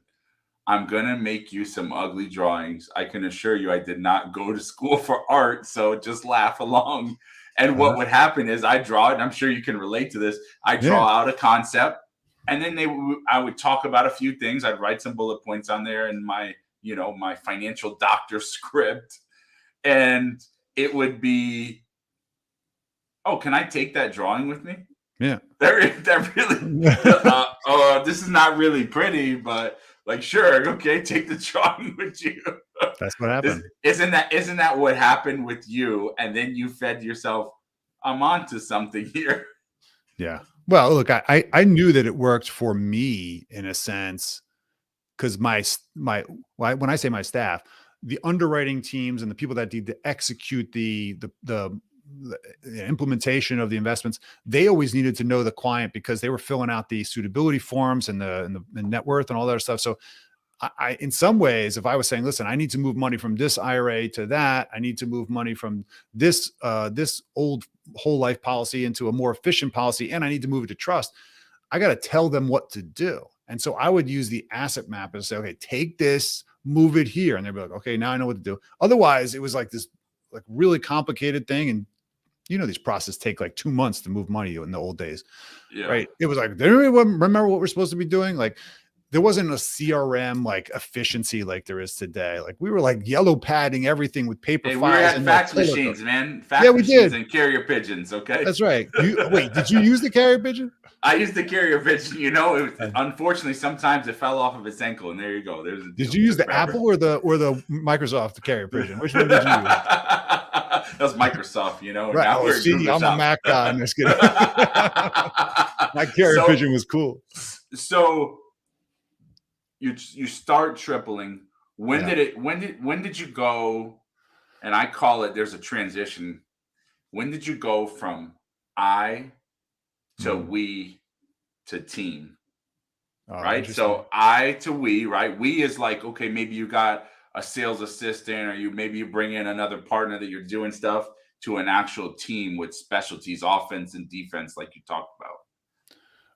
I'm going to make you some ugly drawings. I can assure you I did not go to school for art, so just laugh along. And what Uh-huh. would happen is I draw it, and I'm sure you can relate to this. I Yeah. draw out a concept, and then I would talk about a few things. I'd write some bullet points on there in my, my financial doctor script, and it would be, oh, can I take that drawing with me? Yeah. That really, this is not really pretty, but like, sure, okay, take the drawing with you. That's what happened. Isn't that what happened with you? And then you fed yourself, I'm onto something here. Yeah. Well, look, I knew that it worked for me in a sense, because when I say my staff, the underwriting teams and the people that need to execute the implementation of the investments, they always needed to know the client because they were filling out the suitability forms and the net worth and all that other stuff. So I, in some ways, if I was saying, listen, I need to move money from this IRA to that, I need to move money from this old whole life policy into a more efficient policy, and I need to move it to trust, I got to tell them what to do. And so I would use the asset map and say, okay, take this, move it here. And they'd be like, okay, now I know what to do. Otherwise, it was like this like really complicated thing. And these processes take like 2 months to move money in the old days. Yeah. Right. It was like, did anyone remember what we're supposed to be doing? Like there wasn't a CRM like efficiency like there is today. Like we were like yellow padding everything with paper Hey, we files. were at and fax like, machines, man. Yeah, we did. And carrier pigeons, okay? That's right. Wait, did you use the carrier pigeon? I used the carrier pigeon. Unfortunately, sometimes it fell off of its ankle, and there you go. Did you use the Apple or the Microsoft carrier pigeon? Which one did you use? That was Microsoft, Right. Now I'm a Mac guy. I'm just kidding. My carrier pigeon was cool. So you start tripling. When did you go? And I call it, there's a transition. When did you go from I to we to team? Right. So I to we, right? We is like, okay, maybe you got a sales assistant, or you bring in another partner that you're doing stuff, to an actual team with specialties, offense and defense, like you talked about.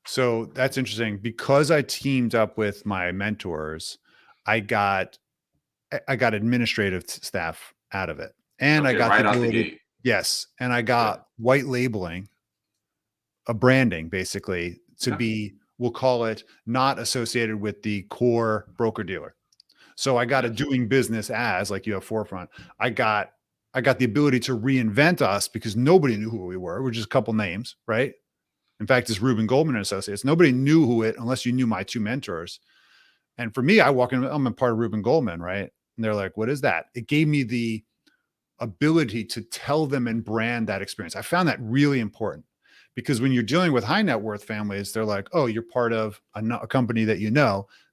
So that's interesting because I teamed up with my mentors. I got administrative staff out of it, and I got right the out the ability. gate. Yes, and I got white labeling, a branding basically to be, we'll call it, not associated with the core broker dealer. So I got a doing business as, like you have Forefront. I got the ability to reinvent us because nobody knew who we were. We're just a couple names, right? In fact, it's Reuben Goldman and Associates. Nobody knew who it unless you knew my two mentors. And for me, I walk in, I'm a part of Reuben Goldman, right? And they're like, what is that? It gave me the ability to tell them and brand that experience. I found that really important because when you're dealing with high net worth families, they're like, oh, you're part of a company that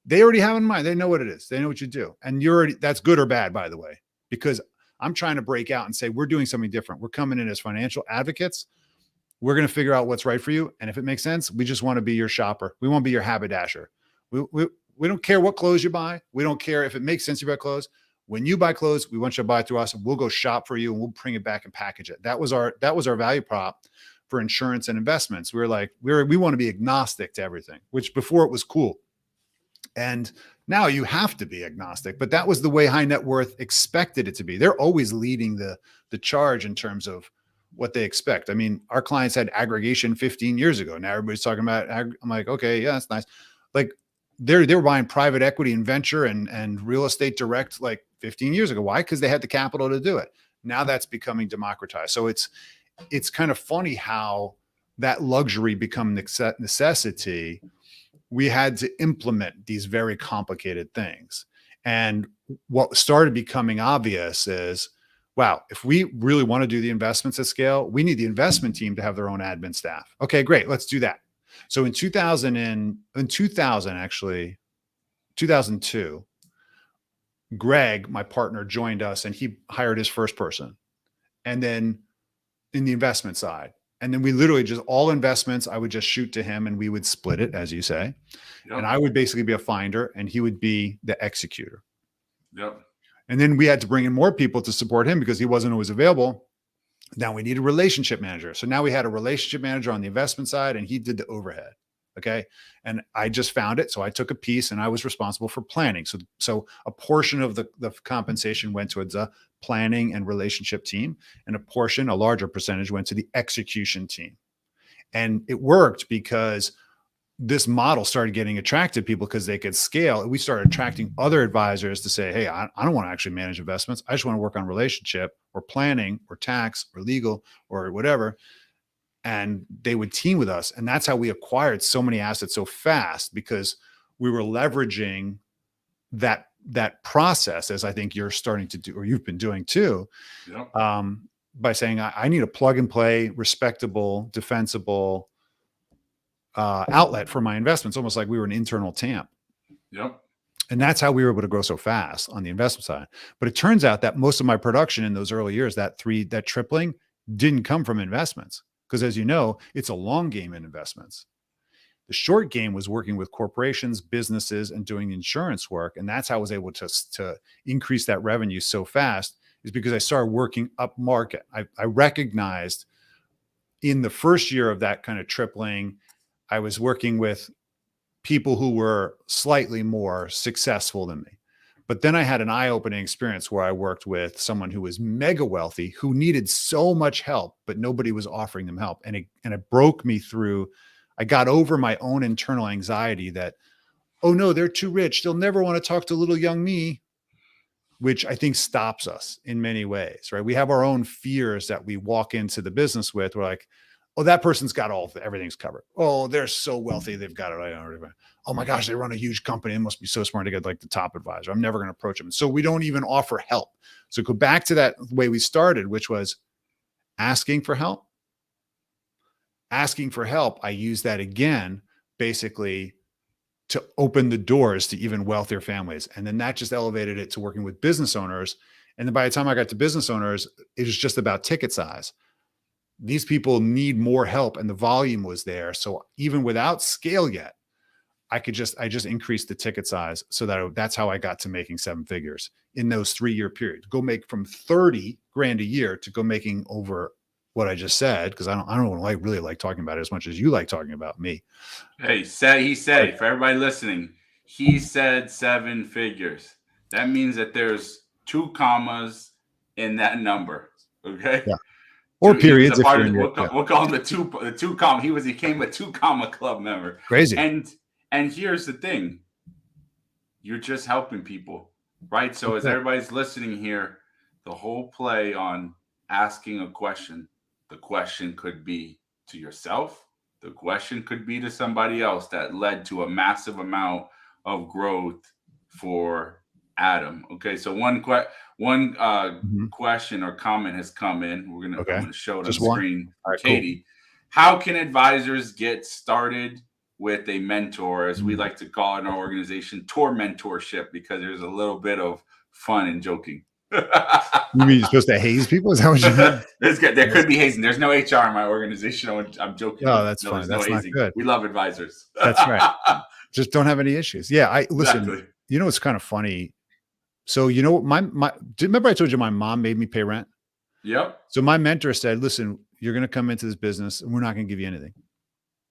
they already have in mind. They know what it is. They know what you do. And that's good or bad, by the way, because I'm trying to break out and say, we're doing something different. We're coming in as financial advocates. We're going to figure out what's right for you. And if it makes sense, we just want to be your shopper. We want to be your haberdasher. We don't care what clothes you buy. We don't care if it makes sense you buy clothes. When you buy clothes, we want you to buy through us, and we'll go shop for you and we'll bring it back and package it. That was our value prop for insurance and investments. We want to be agnostic to everything, which before it was cool. And now you have to be agnostic, but that was the way high net worth expected it to be. They're always leading the charge in terms of what they expect. I mean, our clients had aggregation 15 years ago. Now everybody's talking about, I'm like, okay, yeah, that's nice. Like they were buying private equity and venture and real estate direct like 15 years ago. Why? Because they had the capital to do it. Now that's becoming democratized. So it's kind of funny how that luxury become necessity. We had to implement these very complicated things. And what started becoming obvious is, wow, if we really want to do the investments at scale, we need the investment team to have their own admin staff. Okay, great. Let's do that. So in 2002, Greg, my partner, joined us and he hired his first person. And then in the investment side, and then we literally just all investments, I would just shoot to him and we would split it, as you say. Yep. And I would basically be a finder and he would be the executor. Yep. And then we had to bring in more people to support him because he wasn't always available. Now we need a relationship manager. So now we had a relationship manager on the investment side and he did the overhead. Okay. And I just found it. So I took a piece and I was responsible for planning. So a portion of the compensation went towards the planning and relationship team, and a larger percentage went to the execution team. And it worked because this model started getting attracted people because they could scale. We started attracting other advisors to say, hey, I don't want to actually manage investments. I just want to work on relationship or planning or tax or legal or whatever. And they would team with us. And that's how we acquired so many assets so fast, because we were leveraging that process, as I think you're starting to do, or you've been doing too, Yep. by saying, I need a plug and play, respectable, defensible outlet for my investments, almost like we were an internal TAMP. Yep. And that's how we were able to grow so fast on the investment side. But it turns out that most of my production in those early years, that tripling, didn't come from investments. Because as you know, it's a long game in investments. The short game was working with corporations, businesses, and doing insurance work. And that's how I was able to increase that revenue so fast, is because I started working up market. I recognized in the first year of that kind of tripling, I was working with people who were slightly more successful than me. But then I had an eye-opening experience where I worked with someone who was mega wealthy, who needed so much help, but nobody was offering them help. And it broke me through. I got over my own internal anxiety that, oh no, they're too rich. They'll never want to talk to little young me, which I think stops us in many ways, right? We have our own fears that we walk into the business with. We're like, oh, that person's got everything's covered. Oh, they're so wealthy. They've got it. Oh my gosh, they run a huge company. It must be so smart to get like the top advisor. I'm never going to approach them. So we don't even offer help. So go back to that way we started, which was asking for help. Asking for help. I use that again, basically, to open the doors to even wealthier families. And then that just elevated it to working with business owners. And then by the time I got to business owners, it was just about ticket size. These people need more help, and the volume was there. So even without scale yet, I just increased the ticket size, so that's how I got to making 7 figures in those 3-year periods. Go make from 30 grand a year to go making over what I just said, because I don't really like talking about it as much as you like talking about me. Hey, he said, for everybody listening, he said 7 figures. That means that there's 2 commas in that number. Okay. Yeah. Or He was periods a if part you're of in we'll call him the two comma. He became a 2 comma club member. crazy. And here's the thing. You're just helping people, right? So as everybody's listening here, the whole play on asking a question, the question could be to yourself. The question could be to somebody else that led to a massive amount of growth for Adam. Okay, so one question or comment has come in. I'm gonna show it on the screen. All right, Katie, cool. How can advisors get started with a mentor, as we like to call it in our organization, tour mentorship, because there's a little bit of fun and joking. You mean you're supposed to haze people? Is that what you mean? There could be hazing. There's no HR in my organization. I'm joking. Oh, that's fine. That's not good. We love advisors. That's right. Just don't have any issues. Yeah, listen. Exactly. You know, it's kind of funny. So you know, remember I told you my mom made me pay rent? Yep. So my mentor said, "Listen, you're going to come into this business, and we're not going to give you anything.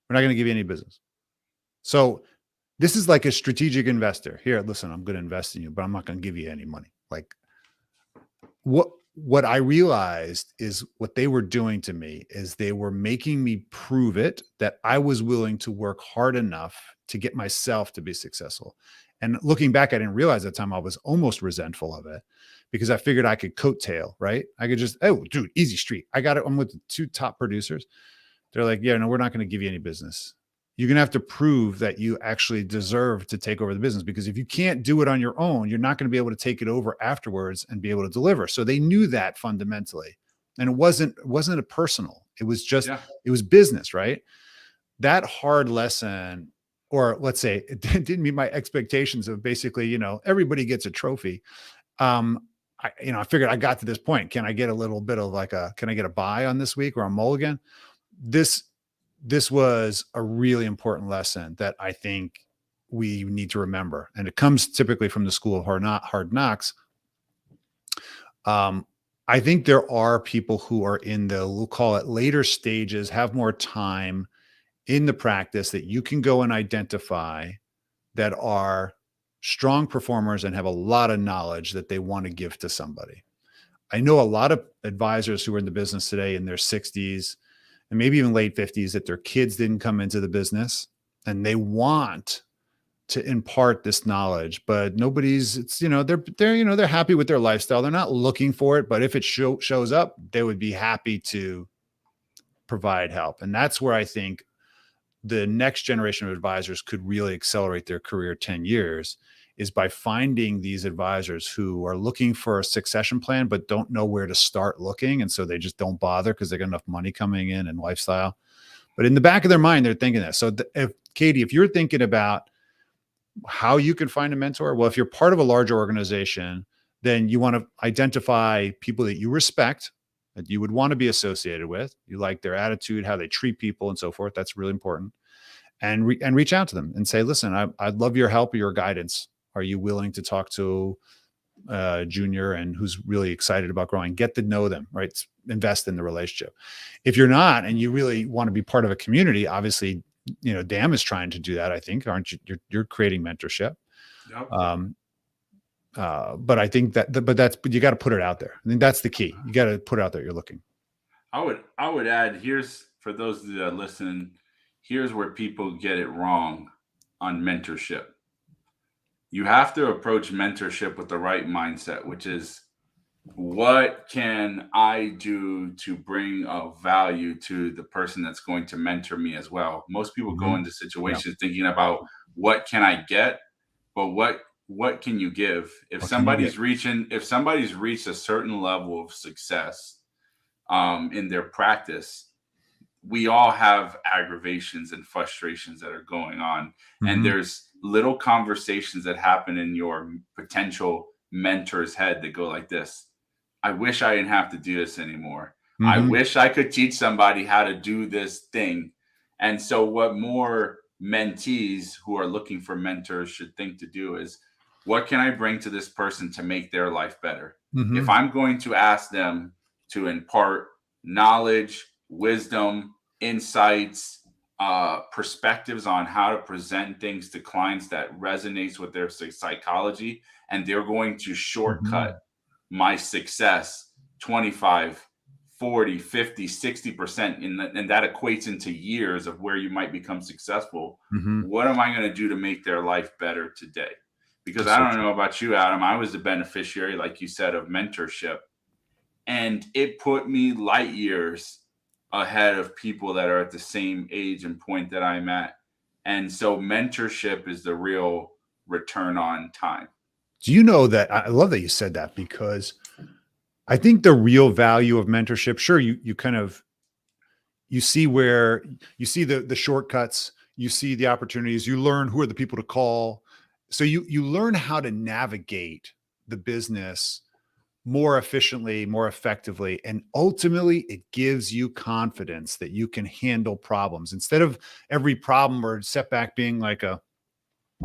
We're not going to give you any business. So this is like a strategic investor. Here, listen, I'm going to invest in you, but I'm not going to give you any money." Like, what I realized is what they were doing to me is they were making me prove it, that I was willing to work hard enough to get myself to be successful. And looking back, I didn't realize at the time I was almost resentful of it, because I figured I could coattail, right? I could just, oh, dude, easy street. I got it. I'm with the 2 top producers. They're like, yeah, no, we're not going to give you any business. You're going to have to prove that you actually deserve to take over the business, because if you can't do it on your own, you're not going to be able to take it over afterwards and be able to deliver. So they knew that fundamentally. And it wasn't a personal. It was just, It was business, right? That hard lesson, or let's say it didn't meet my expectations of basically, you know, everybody gets a trophy. I figured I got to this point. Can I get a little bit of can I get a buy on this week or a mulligan? This was a really important lesson that I think we need to remember. And it comes typically from the school of hard knocks. I think there are people who are in we'll call it later stages, have more time, in the practice that you can go and identify that are strong performers and have a lot of knowledge that they want to give to somebody. I know a lot of advisors who are in the business today in their 60s and maybe even late 50s that their kids didn't come into the business and they want to impart this knowledge, but nobody's, it's, they're happy with their lifestyle. They're not looking for it, but if it shows up, they would be happy to provide help. And that's where I think the next generation of advisors could really accelerate their career 10 years is by finding these advisors who are looking for a succession plan, but don't know where to start looking. And so they just don't bother because they got enough money coming in and lifestyle. But in the back of their mind, they're thinking that. So Katie, if you're thinking about how you can find a mentor, well, if you're part of a larger organization, then you want to identify people that you respect, that you would want to be associated with. You like their attitude, how they treat people and so forth. That's really important. And reach out to them and say, listen, I'd love your help or your guidance. Are you willing to talk to junior and who's really excited about growing? Get to know them, right? Invest in the relationship. If you're not, and you really want to be part of a community, obviously, DAM is trying to do that. I think, aren't you? You're creating mentorship. Yep. But I think but you got to put it out there. I think that's the key. You got to put it out there. You're looking. I would add, here's for those that are listening, here's where people get it wrong on mentorship. You have to approach mentorship with the right mindset, which is, what can I do to bring a value to the person that's going to mentor me as well? Most people go into situations thinking about what can I get, but what can you give? If somebody's reached a certain level of success in their practice, we all have aggravations and frustrations that are going on. And there's little conversations that happen in your potential mentor's head that go like this: I wish I didn't have to do this anymore. I wish I could teach somebody how to do this thing. And so what more mentees who are looking for mentors should think to do is, what can I bring to this person to make their life better? If I'm going to ask them to impart knowledge, wisdom, insights, perspectives on how to present things to clients that resonates with their psychology, and they're going to shortcut my success 25, 40, 50, 60%, and that equates into years of where you might become successful. What am I going to do to make their life better today? Because I don't know about you, Adam, I was the beneficiary, like you said, of mentorship. And it put me light years ahead of people that are at the same age and point that I'm at. And so mentorship is the real return on time. Do you know that? I love that you said that, because I think the real value of mentorship, sure, you kind of, you see where you see the shortcuts, you see the opportunities, you learn who are the people to call. So you learn how to navigate the business more efficiently, more effectively. And ultimately it gives you confidence that you can handle problems instead of every problem or setback being like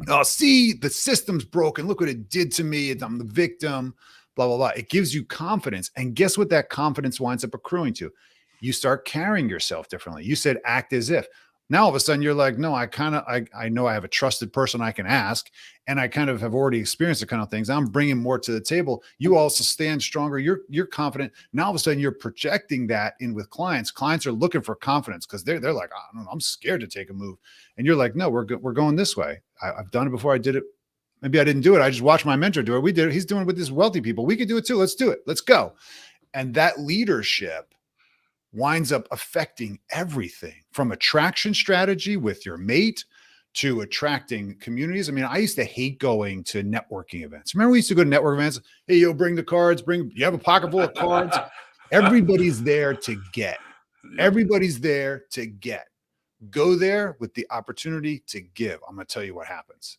oh, see, the system's broken. Look what it did to me. I'm the victim, blah, blah, blah. It gives you confidence. And guess what that confidence winds up accruing to? You start carrying yourself differently. You said act as if. Now all of a sudden you're like, no, I know I have a trusted person I can ask, and I kind of have already experienced the kind of things. I'm bringing more to the table. You also stand stronger. You're confident. Now all of a sudden you're projecting that in with clients. Clients are looking for confidence because they're like, I don't know, I'm scared to take a move. And you're like, no, we're going this way. I've done it before. I did it. Maybe I didn't do it. I just watched my mentor do it. We did it. He's doing it with these wealthy people. We could do it too. Let's do it. Let's go. And that leadership winds up affecting everything from attraction strategy with your mate to attracting communities. I mean, I used to hate going to networking events. Remember, we used to go to network events. Hey, yo, bring the cards. You have a pocket full of cards. Everybody's there to get. Everybody's there to get. Go there with the opportunity to give. I'm going to tell you what happens.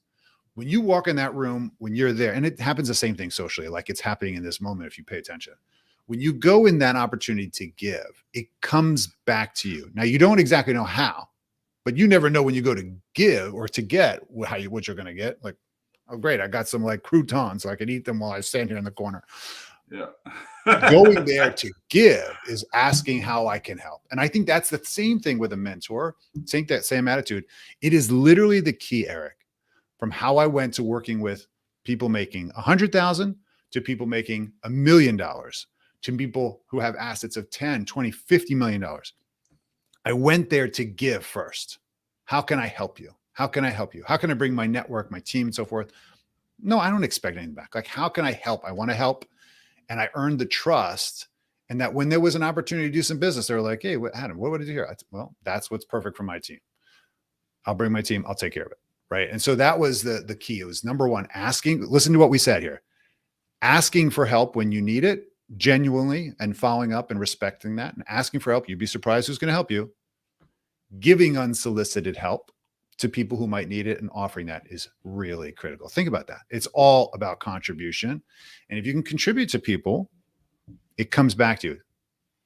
When you walk in that room, when you're there, and it happens the same thing socially, like it's happening in this moment if you pay attention. When you go in that opportunity to give, it comes back to you. Now, you don't exactly know how, but you never know when you go to give or to get what you're going to get. Like, oh, great, I got some like croutons so I can eat them while I stand here in the corner. Yeah. Going there to give is asking how I can help. And I think that's the same thing with a mentor. Take that same attitude. It is literally the key, Eric, from how I went to working with people making 100,000 to people making $1 million to people who have assets of 10, 20, $50 million. I went there to give first. How can I help you? How can I help you? How can I bring my network, my team, and so forth? No, I don't expect anything back. Like, how can I help? I want to help. And I earned the trust. And that when there was an opportunity to do some business, they were like, hey, Adam, what would I do here? Well, that's what's perfect for my team. I'll bring my team. I'll take care of it. Right. And so that was the key. It was number one, asking, listen to what we said here, asking for help when you need it genuinely and following up and respecting that and asking for help. You'd be surprised who's going to help you. Giving unsolicited help to people who might need it and offering that is really critical. Think about that. It's all about contribution. And if you can contribute to people, it comes back to you.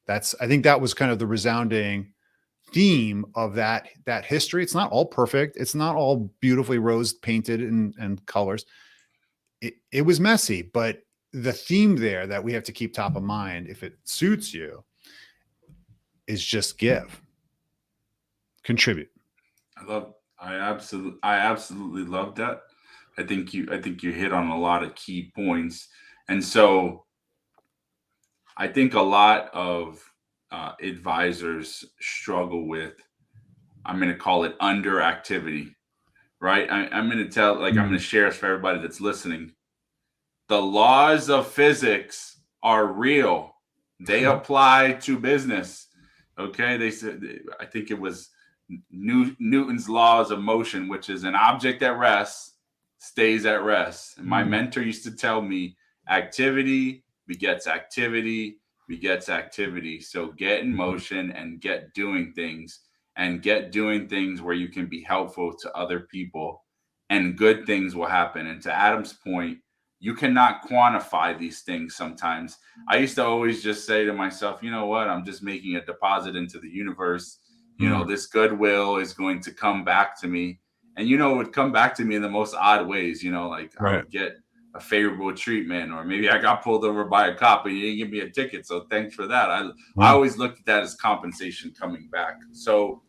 I think that was kind of the resounding theme of that history. It's not all perfect. It's not all beautifully rose painted and colors. It was messy, but the theme there that we have to keep top of mind, if it suits you, is just give, contribute. I absolutely love that. I think you hit on a lot of key points. And so I think a lot of advisors struggle with, I'm going to call it underactivity, right? I'm going to tell, like, I'm going to share this for everybody that's listening. The laws of physics are real. They apply to business. Okay. They said, I think it was Newton's laws of motion, which is an object at rest stays at rest. And my mentor used to tell me activity begets activity begets activity. So get in motion and get doing things where you can be helpful to other people, and good things will happen. And to Adam's point, you cannot quantify these things sometimes. I used to always just say to myself, you know what? I'm just making a deposit into the universe. This goodwill is going to come back to me. And, it would come back to me in the most odd ways, like I would get a favorable treatment, or maybe I got pulled over by a cop and you didn't give me a ticket. So thanks for that. I always looked at that as compensation coming back. So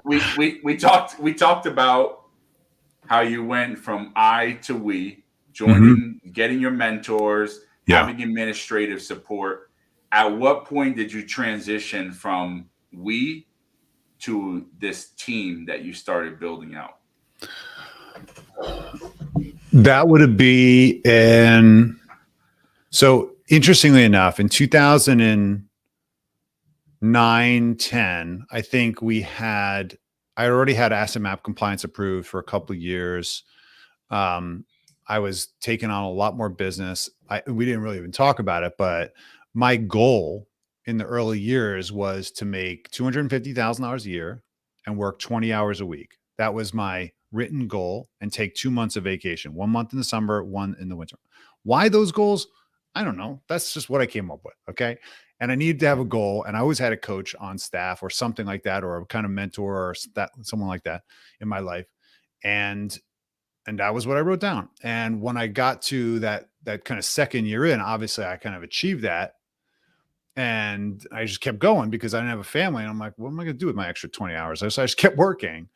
we talked about how you went from I to we, joining, getting your mentors, having administrative support. At what point did you transition from we to this team that you started building out? That would be so interestingly enough, in 2009, 10, I think I already had asset map compliance approved for a couple of years. I was taking on a lot more business. We didn't really even talk about it, but my goal in the early years was to make $250,000 a year and work 20 hours a week. That was my written goal, and take 2 months of vacation, 1 month in the summer, 1 in the winter. Why those goals? I don't know. That's just what I came up with. Okay. And I needed to have a goal, and I always had a coach on staff or something like that, or a kind of mentor or someone like that in my life. And that was what I wrote down. And when I got to that kind of second year in, obviously I kind of achieved that. And I just kept going because I didn't have a family. And I'm like, what am I going to do with my extra 20 hours? So I just kept working.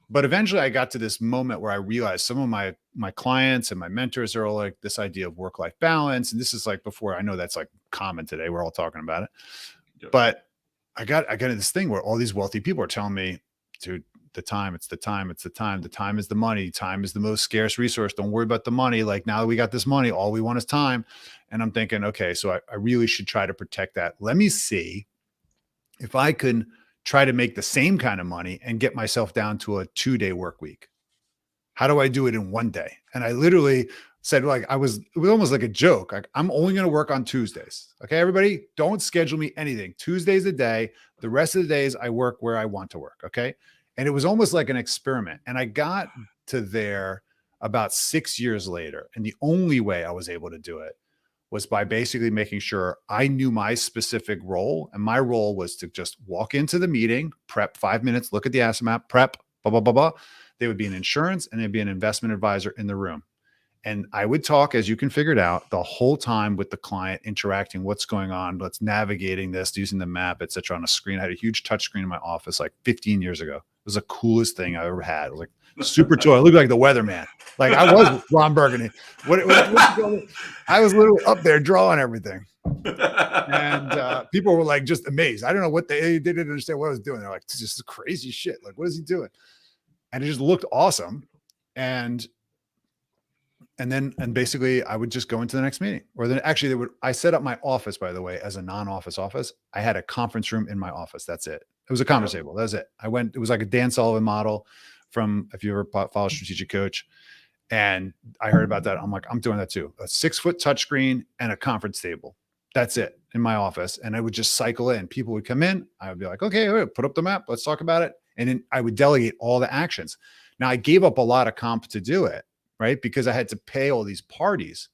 But eventually I got to this moment where I realized some of my clients and my mentors are all like this idea of work-life balance. And this is like before, I know that's like common today. We're all talking about it. Yep. But I got into this thing where all these wealthy people are telling me, dude, the time is the money. Time is the most scarce resource. Don't worry about the money. Like, now that we got this money, all we want is time. And I'm thinking, okay, so I really should try to protect that. Let me see if I can try to make the same kind of money and get myself down to a 2-day work week. How do I do it in 1 day? And I literally said, like, it was almost like a joke. Like, I'm only going to work on Tuesdays. Okay, everybody, don't schedule me anything. Tuesday's a day. The rest of the days I work where I want to work. Okay. And it was almost like an experiment. And I got to there about 6 years later. And the only way I was able to do it was by basically making sure I knew my specific role. And my role was to just walk into the meeting, prep 5 minutes, look at the asset map, prep, blah, blah, blah, blah. They would be an insurance and there'd be an investment advisor in the room. And I would talk, as you can figure it out, the whole time with the client, interacting, what's going on, what's navigating this, using the map, etc. on a screen. I had a huge touch screen in my office like 15 years ago. It was the coolest thing I ever had. It was like super toy. I looked like the weatherman. Like I was Ron Burgundy. I was literally up there drawing everything. And people were like just amazed. I don't know what they didn't understand what I was doing. They're like, this is crazy shit. Like, what is he doing? And it just looked awesome. And basically I would just go into the next meeting, or then actually I set up my office, by the way, as a non-office office. I had a conference room in my office. That's it. It was a conference table. That was it. It was like a Dan Sullivan model from, if you ever follow Strategic Coach. And I heard about that. I'm like, I'm doing that too. A 6-foot touchscreen and a conference table. That's it in my office. And I would just cycle in. People would come in. I would be like, okay, all right, put up the map. Let's talk about it. And then I would delegate all the actions. Now I gave up a lot of comp to do it, right? Because I had to pay all these parties,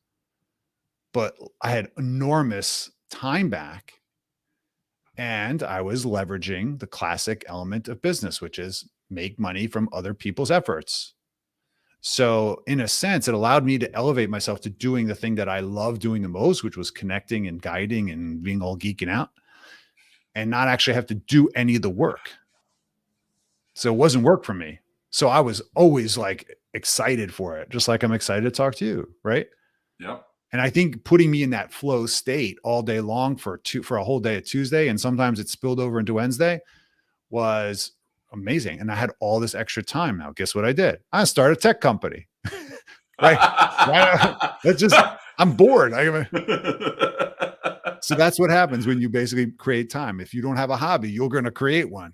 but I had enormous time back. And I was leveraging the classic element of business, which is make money from other people's efforts. So in a sense, it allowed me to elevate myself to doing the thing that I love doing the most, which was connecting and guiding and being all geeking out, and not actually have to do any of the work. So it wasn't work for me. So I was always like excited for it, just like I'm excited to talk to you, right? Yep. And I think putting me in that flow state all day long for a whole day of Tuesday, and sometimes it spilled over into Wednesday, was amazing. And I had all this extra time. Now, guess what I did? I started a tech company. Right? I'm bored. So that's what happens when you basically create time. If you don't have a hobby, you're going to create one.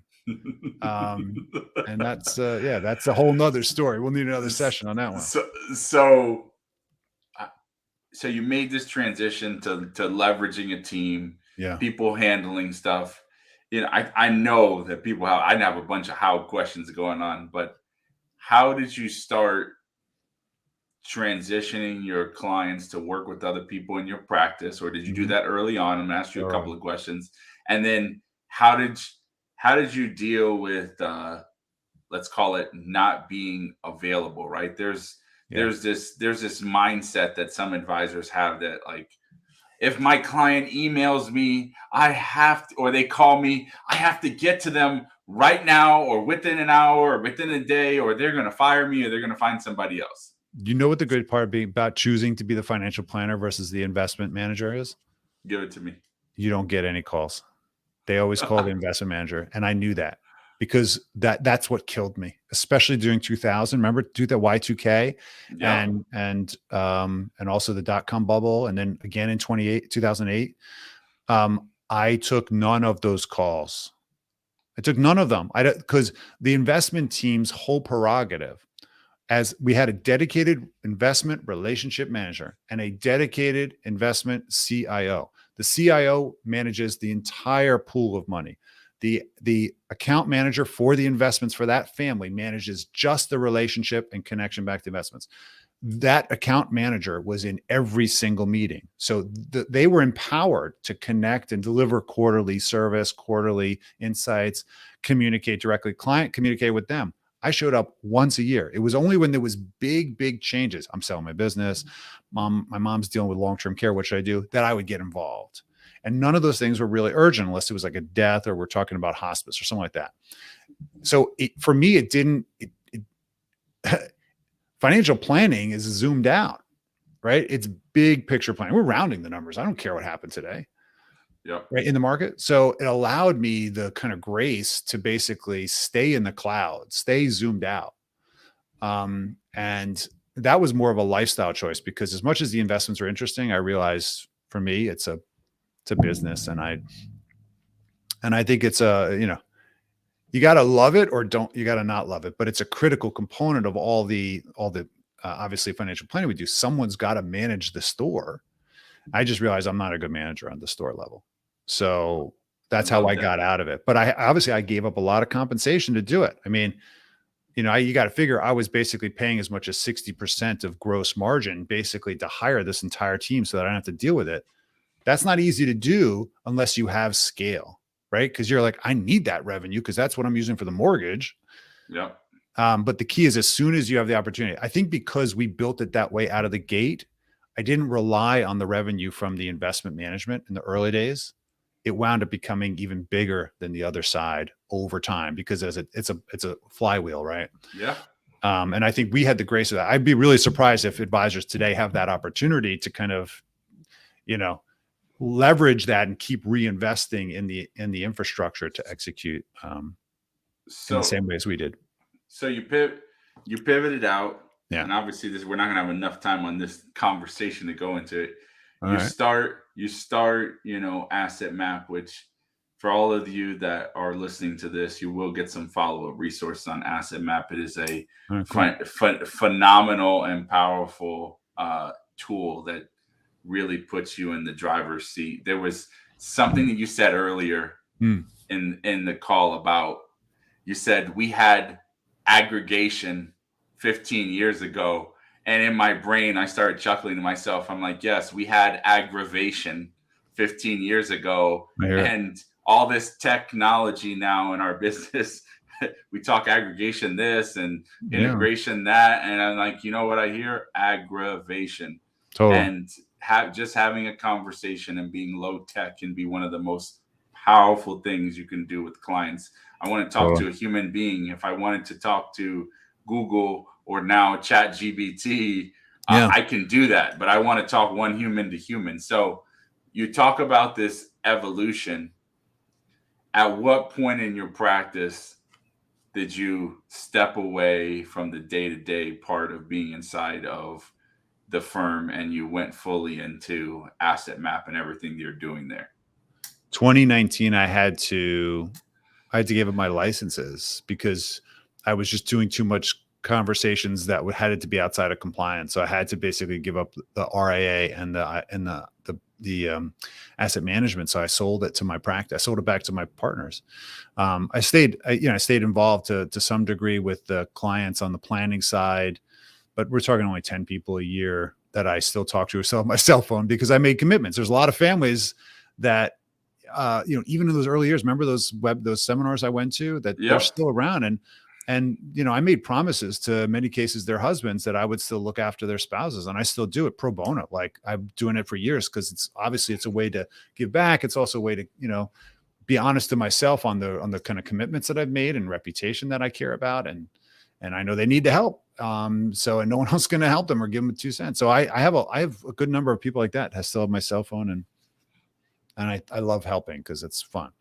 And that's that's a whole nother story. We'll need another session on that one. So you made this transition to leveraging a team, people handling stuff. You know, I know that people have, I have a bunch of how questions going on, but how did you start transitioning your clients to work with other people in your practice? Or did you do that early on? I'm gonna ask you a couple of questions. And then how did you deal with, let's call it not being available, right? There's this mindset that some advisors have that, like, if my client emails me, or they call me, I have to get to them right now, or within an hour, or within a day, or they're going to fire me, or they're going to find somebody else. You know what the good part about choosing to be the financial planner versus the investment manager is? Give it to me. You don't get any calls. They always call the investment manager. And I knew that, because that's what killed me, especially during 2000. Remember that Y2K and also the dot-com bubble. And then again in 2008, I took none of those calls. I took none of them. Because the investment team's whole prerogative, as we had a dedicated investment relationship manager and a dedicated investment CIO. The CIO manages the entire pool of money. The account manager for the investments for that family manages just the relationship and connection back to investments. That account manager was in every single meeting. So they were empowered to connect and deliver quarterly service, quarterly insights, communicate directly. Client communicate with them. I showed up once a year. It was only when there was big changes. I'm selling my business. My mom's dealing with long-term care. What should I do? That I would get involved. And none of those things were really urgent unless it was like a death, or we're talking about hospice or something like that. So for me, financial planning is zoomed out, right? It's big picture planning. We're rounding the numbers. I don't care what happened today. Right in the market. So it allowed me the kind of grace to basically stay in the cloud, stay zoomed out. And that was more of a lifestyle choice, because as much as the investments are interesting, I realized for me, it's a business. And I think it's you got to love it, or you got to not love it, but it's a critical component of all the obviously financial planning we do. Someone's got to manage the store. I just realized I'm not a good manager on the store level. So that's how I got out of it. But I gave up a lot of compensation to do it. I mean, you got to figure I was basically paying as much as 60% of gross margin basically to hire this entire team so that I don't have to deal with it. That's not easy to do unless you have scale, right? Because you're like, I need that revenue because that's what I'm using for the mortgage. Yeah. But the key is as soon as you have the opportunity, I think because we built it that way out of the gate, I didn't rely on the revenue from the investment management in the early days. It wound up becoming even bigger than the other side over time because it's a flywheel, right? Yeah. And I think we had the grace of that. I'd be really surprised if advisors today have that opportunity to kind of, leverage that and keep reinvesting in the infrastructure to execute in the So same way as we did. So you pivoted out, Yeah. and obviously this we're not gonna have enough time on this conversation to go into it. All right. You start, Asset Map, which for all of you that are listening to this, you will get some follow-up resources on Asset Map. It is a All right, cool. phenomenal and powerful tool that really puts you in the driver's seat. There was something that you said earlier in the call about, you said we had aggregation 15 years ago. And in my brain, I started chuckling to myself. I'm like, yes, we had aggravation 15 years ago. I hear it. And all this technology now in our business, we talk aggregation this and integration that. And I'm like, you know what I hear? Aggravation. Totally. And just having a conversation and being low tech can be one of the most powerful things you can do with clients. I want to talk to a human being. If I wanted to talk to Google or now Chat GBT, I can do that. But I want to talk one human to human. So you talk about this evolution. At what point in your practice did you step away from the day-to-day part of being inside of the firm and you went fully into Asset Map and everything you're doing there? 2019, I had to give up my licenses because I was just doing too much conversations that had it to be outside of compliance. So I had to basically give up the RIA and the asset management. So I sold it to my practice. I sold it back to my partners. I stayed involved to some degree with the clients on the planning side, but we're talking only 10 people a year that I still talk to, still have my cell phone because I made commitments. There's a lot of families that, even in those early years, remember those seminars I went to that they're still around. And, I made promises to many cases, their husbands, that I would still look after their spouses. And I still do it pro bono. Like I'm doing it for years because it's a way to give back. It's also a way to, be honest to myself on the kind of commitments that I've made and reputation that I care about. And I know they need the help. And no one else is going to help them or give them 2 cents. So I have a good number of people like that. I still have my cell phone and I love helping because it's fun.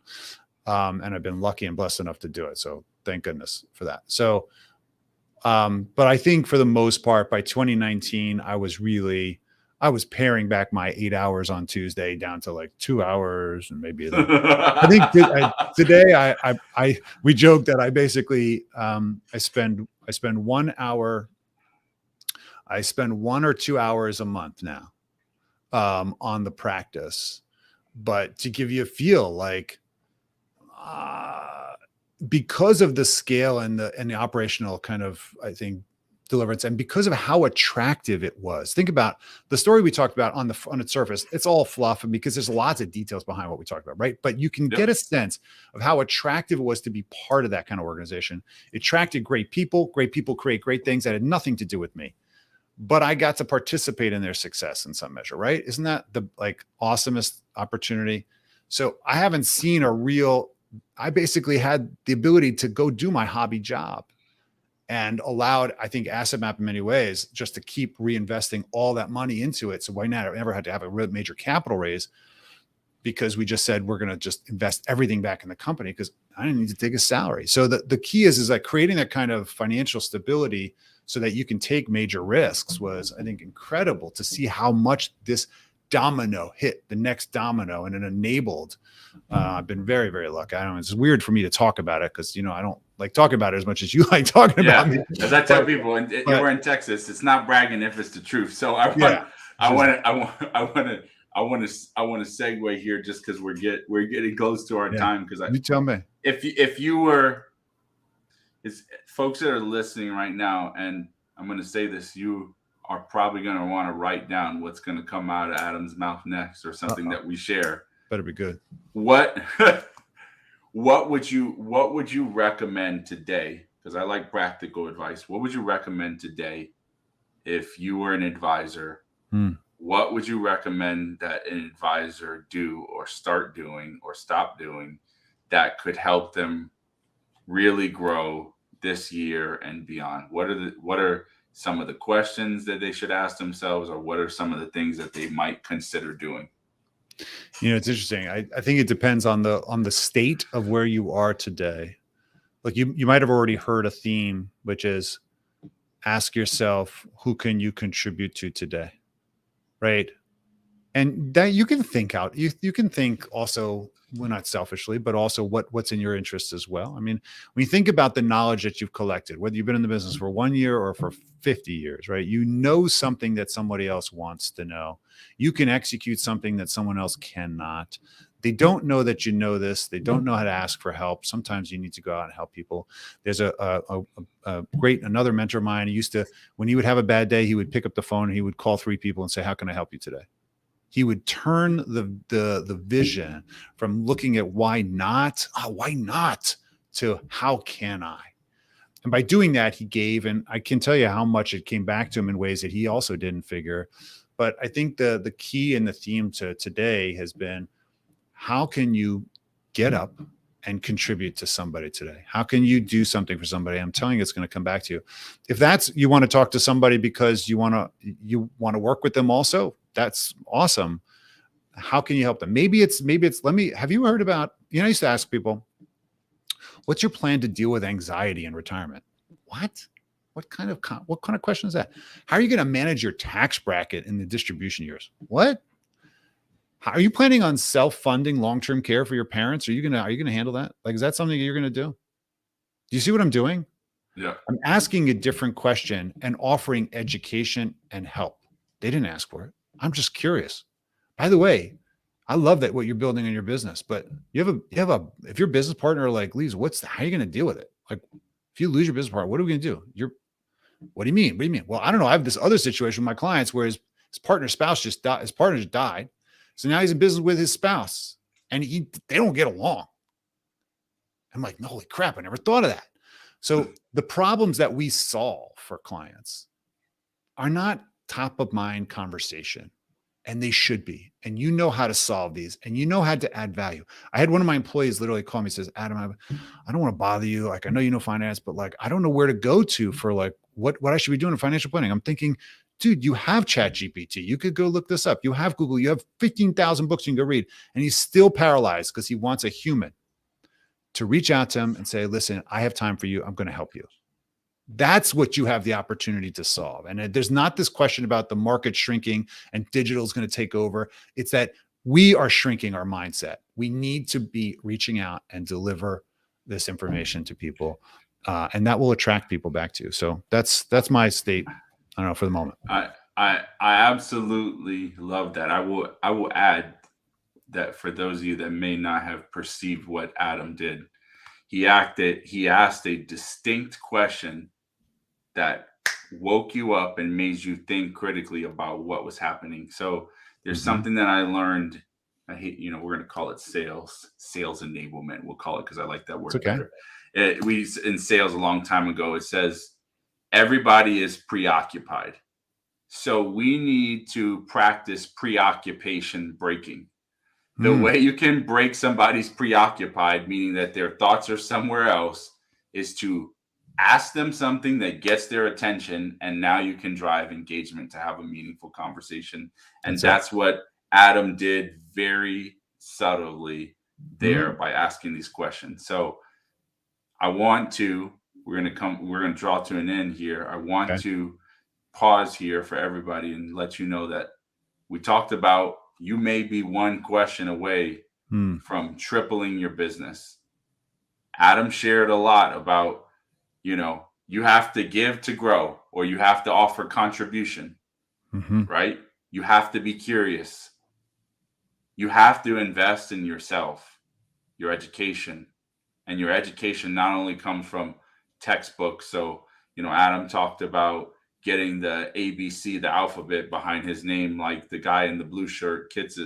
And I've been lucky and blessed enough to do it. So thank goodness for that. So, but I think for the most part, by 2019, I was paring back my 8 hours on Tuesday down to like 2 hours and maybe. I think today we joked that I basically I spend 1 hour. I spend 1 or 2 hours a month now on the practice. But to give you a feel, like because of the scale and the operational kind of, I think, deliverance, and because of how attractive it was. Think about the story we talked about on its surface. It's all fluff, and because there's lots of details behind what we talked about, right? But you can get a sense of how attractive it was to be part of that kind of organization. It attracted great people. Great people create great things that had nothing to do with me, but I got to participate in their success in some measure, right? Isn't that the awesomest opportunity? So I haven't seen I basically had the ability to go do my hobby job and allowed, I think, Asset Map in many ways just to keep reinvesting all that money into it. So why not? I never had to have a real major capital raise because we just said, we're going to just invest everything back in the company because I didn't need to take a salary. So the key is like creating that kind of financial stability so that you can take major risks was, I think, incredible to see how much this domino hit the next domino and it enabled. I've been very, very lucky. I don't know. It's weird for me to talk about it because, I don't like talking about it as much as you like talking about me. As I tell people, and we're in Texas, it's not bragging if it's the truth. So I want to segue here just because we're getting close to our time. Because you tell me if you were, it's folks that are listening right now, and I'm going to say this, you are probably going to want to write down what's going to come out of Adam's mouth next, or something that we share. Better be good. What would you recommend today? because I like practical advice. What would you recommend today if you were an advisor? Hmm. What would you recommend that an advisor do or start doing or stop doing that could help them really grow this year and beyond? What are some of the questions that they should ask themselves, or what are some of the things that they might consider doing? It's interesting. I think it depends on the state of where you are today. Like you might have already heard a theme, which is ask yourself, who can you contribute to today? Right. And that you can think out, you can think also, well, not selfishly, but also what's in your interest as well. I mean, when you think about the knowledge that you've collected, whether you've been in the business for 1 year or for 50 years, right? You know something that somebody else wants to know. You can execute something that someone else cannot. They don't know that you know this. They don't know how to ask for help. Sometimes you need to go out and help people. There's a great, another mentor of mine. He used to, when he would have a bad day, he would pick up the phone and he would call 3 people and say, how can I help you today? He would turn the vision from looking at why not, to how can I? And by doing that, he gave, and I can tell you how much it came back to him in ways that he also didn't figure. But I think the key and the theme to today has been, how can you get up and contribute to somebody today? How can you do something for somebody? I'm telling you, it's going to come back to you. If that's, you want to talk to somebody because you want to work with them also, that's awesome. How can you help them? Maybe it's, have you heard about, I used to ask people, what's your plan to deal with anxiety in retirement? What? What kind of question is that? How are you going to manage your tax bracket in the distribution years? What? Are you planning on self-funding long-term care for your parents? Are you going to handle that? Like, is that something you're going to do? Do you see what I'm doing? Yeah. I'm asking a different question and offering education and help. They didn't ask for it. I'm just curious. By the way, I love that what you're building in your business, but if your business partner like leaves, how are you going to deal with it? Like, if you lose your business partner, what are we going to do? What do you mean? What do you mean? Well, I don't know. I have this other situation with my clients where his partner just died. So now he's in business with his spouse and they don't get along. I'm like, holy crap, I never thought of that. So the problems that we solve for clients are not top of mind conversation, and they should be. And you know how to solve these, and you know how to add value. I had one of my employees literally call me and says, Adam, I don't want to bother you. Like, I know you know finance, but like, I don't know where to go to for like what I should be doing in financial planning. I'm thinking, dude, you have Chat GPT. You could go look this up. You have Google. You have 15,000 books you can go read. And he's still paralyzed because he wants a human to reach out to him and say, listen, I have time for you. I'm going to help you. That's what you have the opportunity to solve. And there's not this question about the market shrinking and digital is going to take over. It's that we are shrinking our mindset. We need to be reaching out and deliver this information to people. And that will attract people back to you. So that's my state. I don't know, for the moment. I absolutely love that. I will add that for those of you that may not have perceived what Adam did, he asked a distinct question that woke you up and made you think critically about what was happening. So there's something that I learned. I hate, we're going to call it sales enablement. We'll call it, because I like that word better. We in sales a long time ago, it says everybody is preoccupied. So we need to practice preoccupation breaking. The way you can break somebody's preoccupied, meaning that their thoughts are somewhere else, is to ask them something that gets their attention, and now you can drive engagement to have a meaningful conversation. And that's what Adam did very subtly there by asking these questions. So we're going to draw to an end here. I want to pause here for everybody and let you know that we talked about, you may be one question away from tripling your business. Adam shared a lot about, you have to give to grow, or you have to offer contribution, right? You have to be curious. You have to invest in yourself, your education. And your education not only comes from textbooks. So, Adam talked about getting the ABC, the alphabet behind his name, like the guy in the blue shirt, Kitts,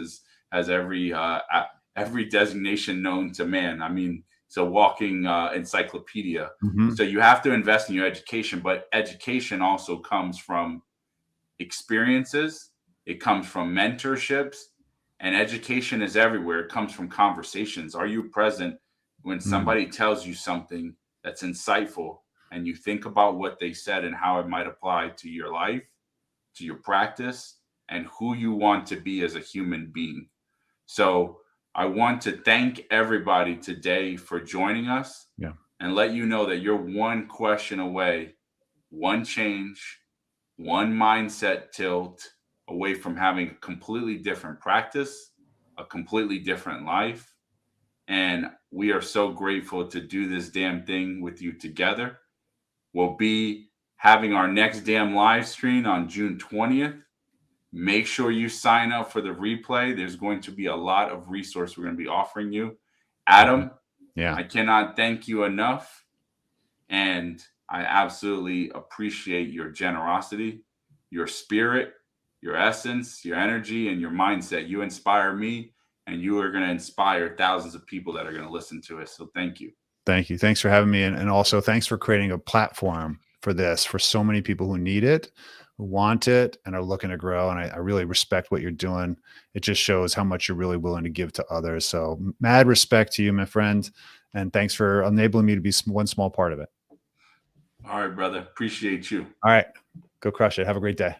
has every designation known to man. I mean, It's a walking encyclopedia. Mhm. So you have to invest in your education, but education also comes from experiences, it comes from mentorships, and education is everywhere. It comes from conversations. Are you present when Mm. somebody tells you something that's insightful and you think about what they said and how it might apply to your life, to your practice, and who you want to be as a human being? So I want to thank everybody today for joining us Yeah. and let you know that you're one question away, one change, one mindset tilt away from having a completely different practice, a completely different life. And we are so grateful to do this damn thing with you together. We'll be having our next damn live stream on June 20th. Make sure you sign up for the replay. There's going to be a lot of resource we're going to be offering you. Mhm. Adam, Yeah. I cannot thank you enough. And I absolutely appreciate your generosity, your spirit, your essence, your energy, and your mindset. You inspire me, and you are going to inspire thousands of people that are going to listen to us. So thank you. Thank you. Thanks for having me. And also thanks for creating a platform for this for so many people who need it, who want it, and are looking to grow. And I really respect what you're doing. It just shows how much you're really willing to give to others. So mad respect to you, my friend. And thanks for enabling me to be one small part of it. All right, brother. Appreciate you. All right. Go crush it. Have a great day.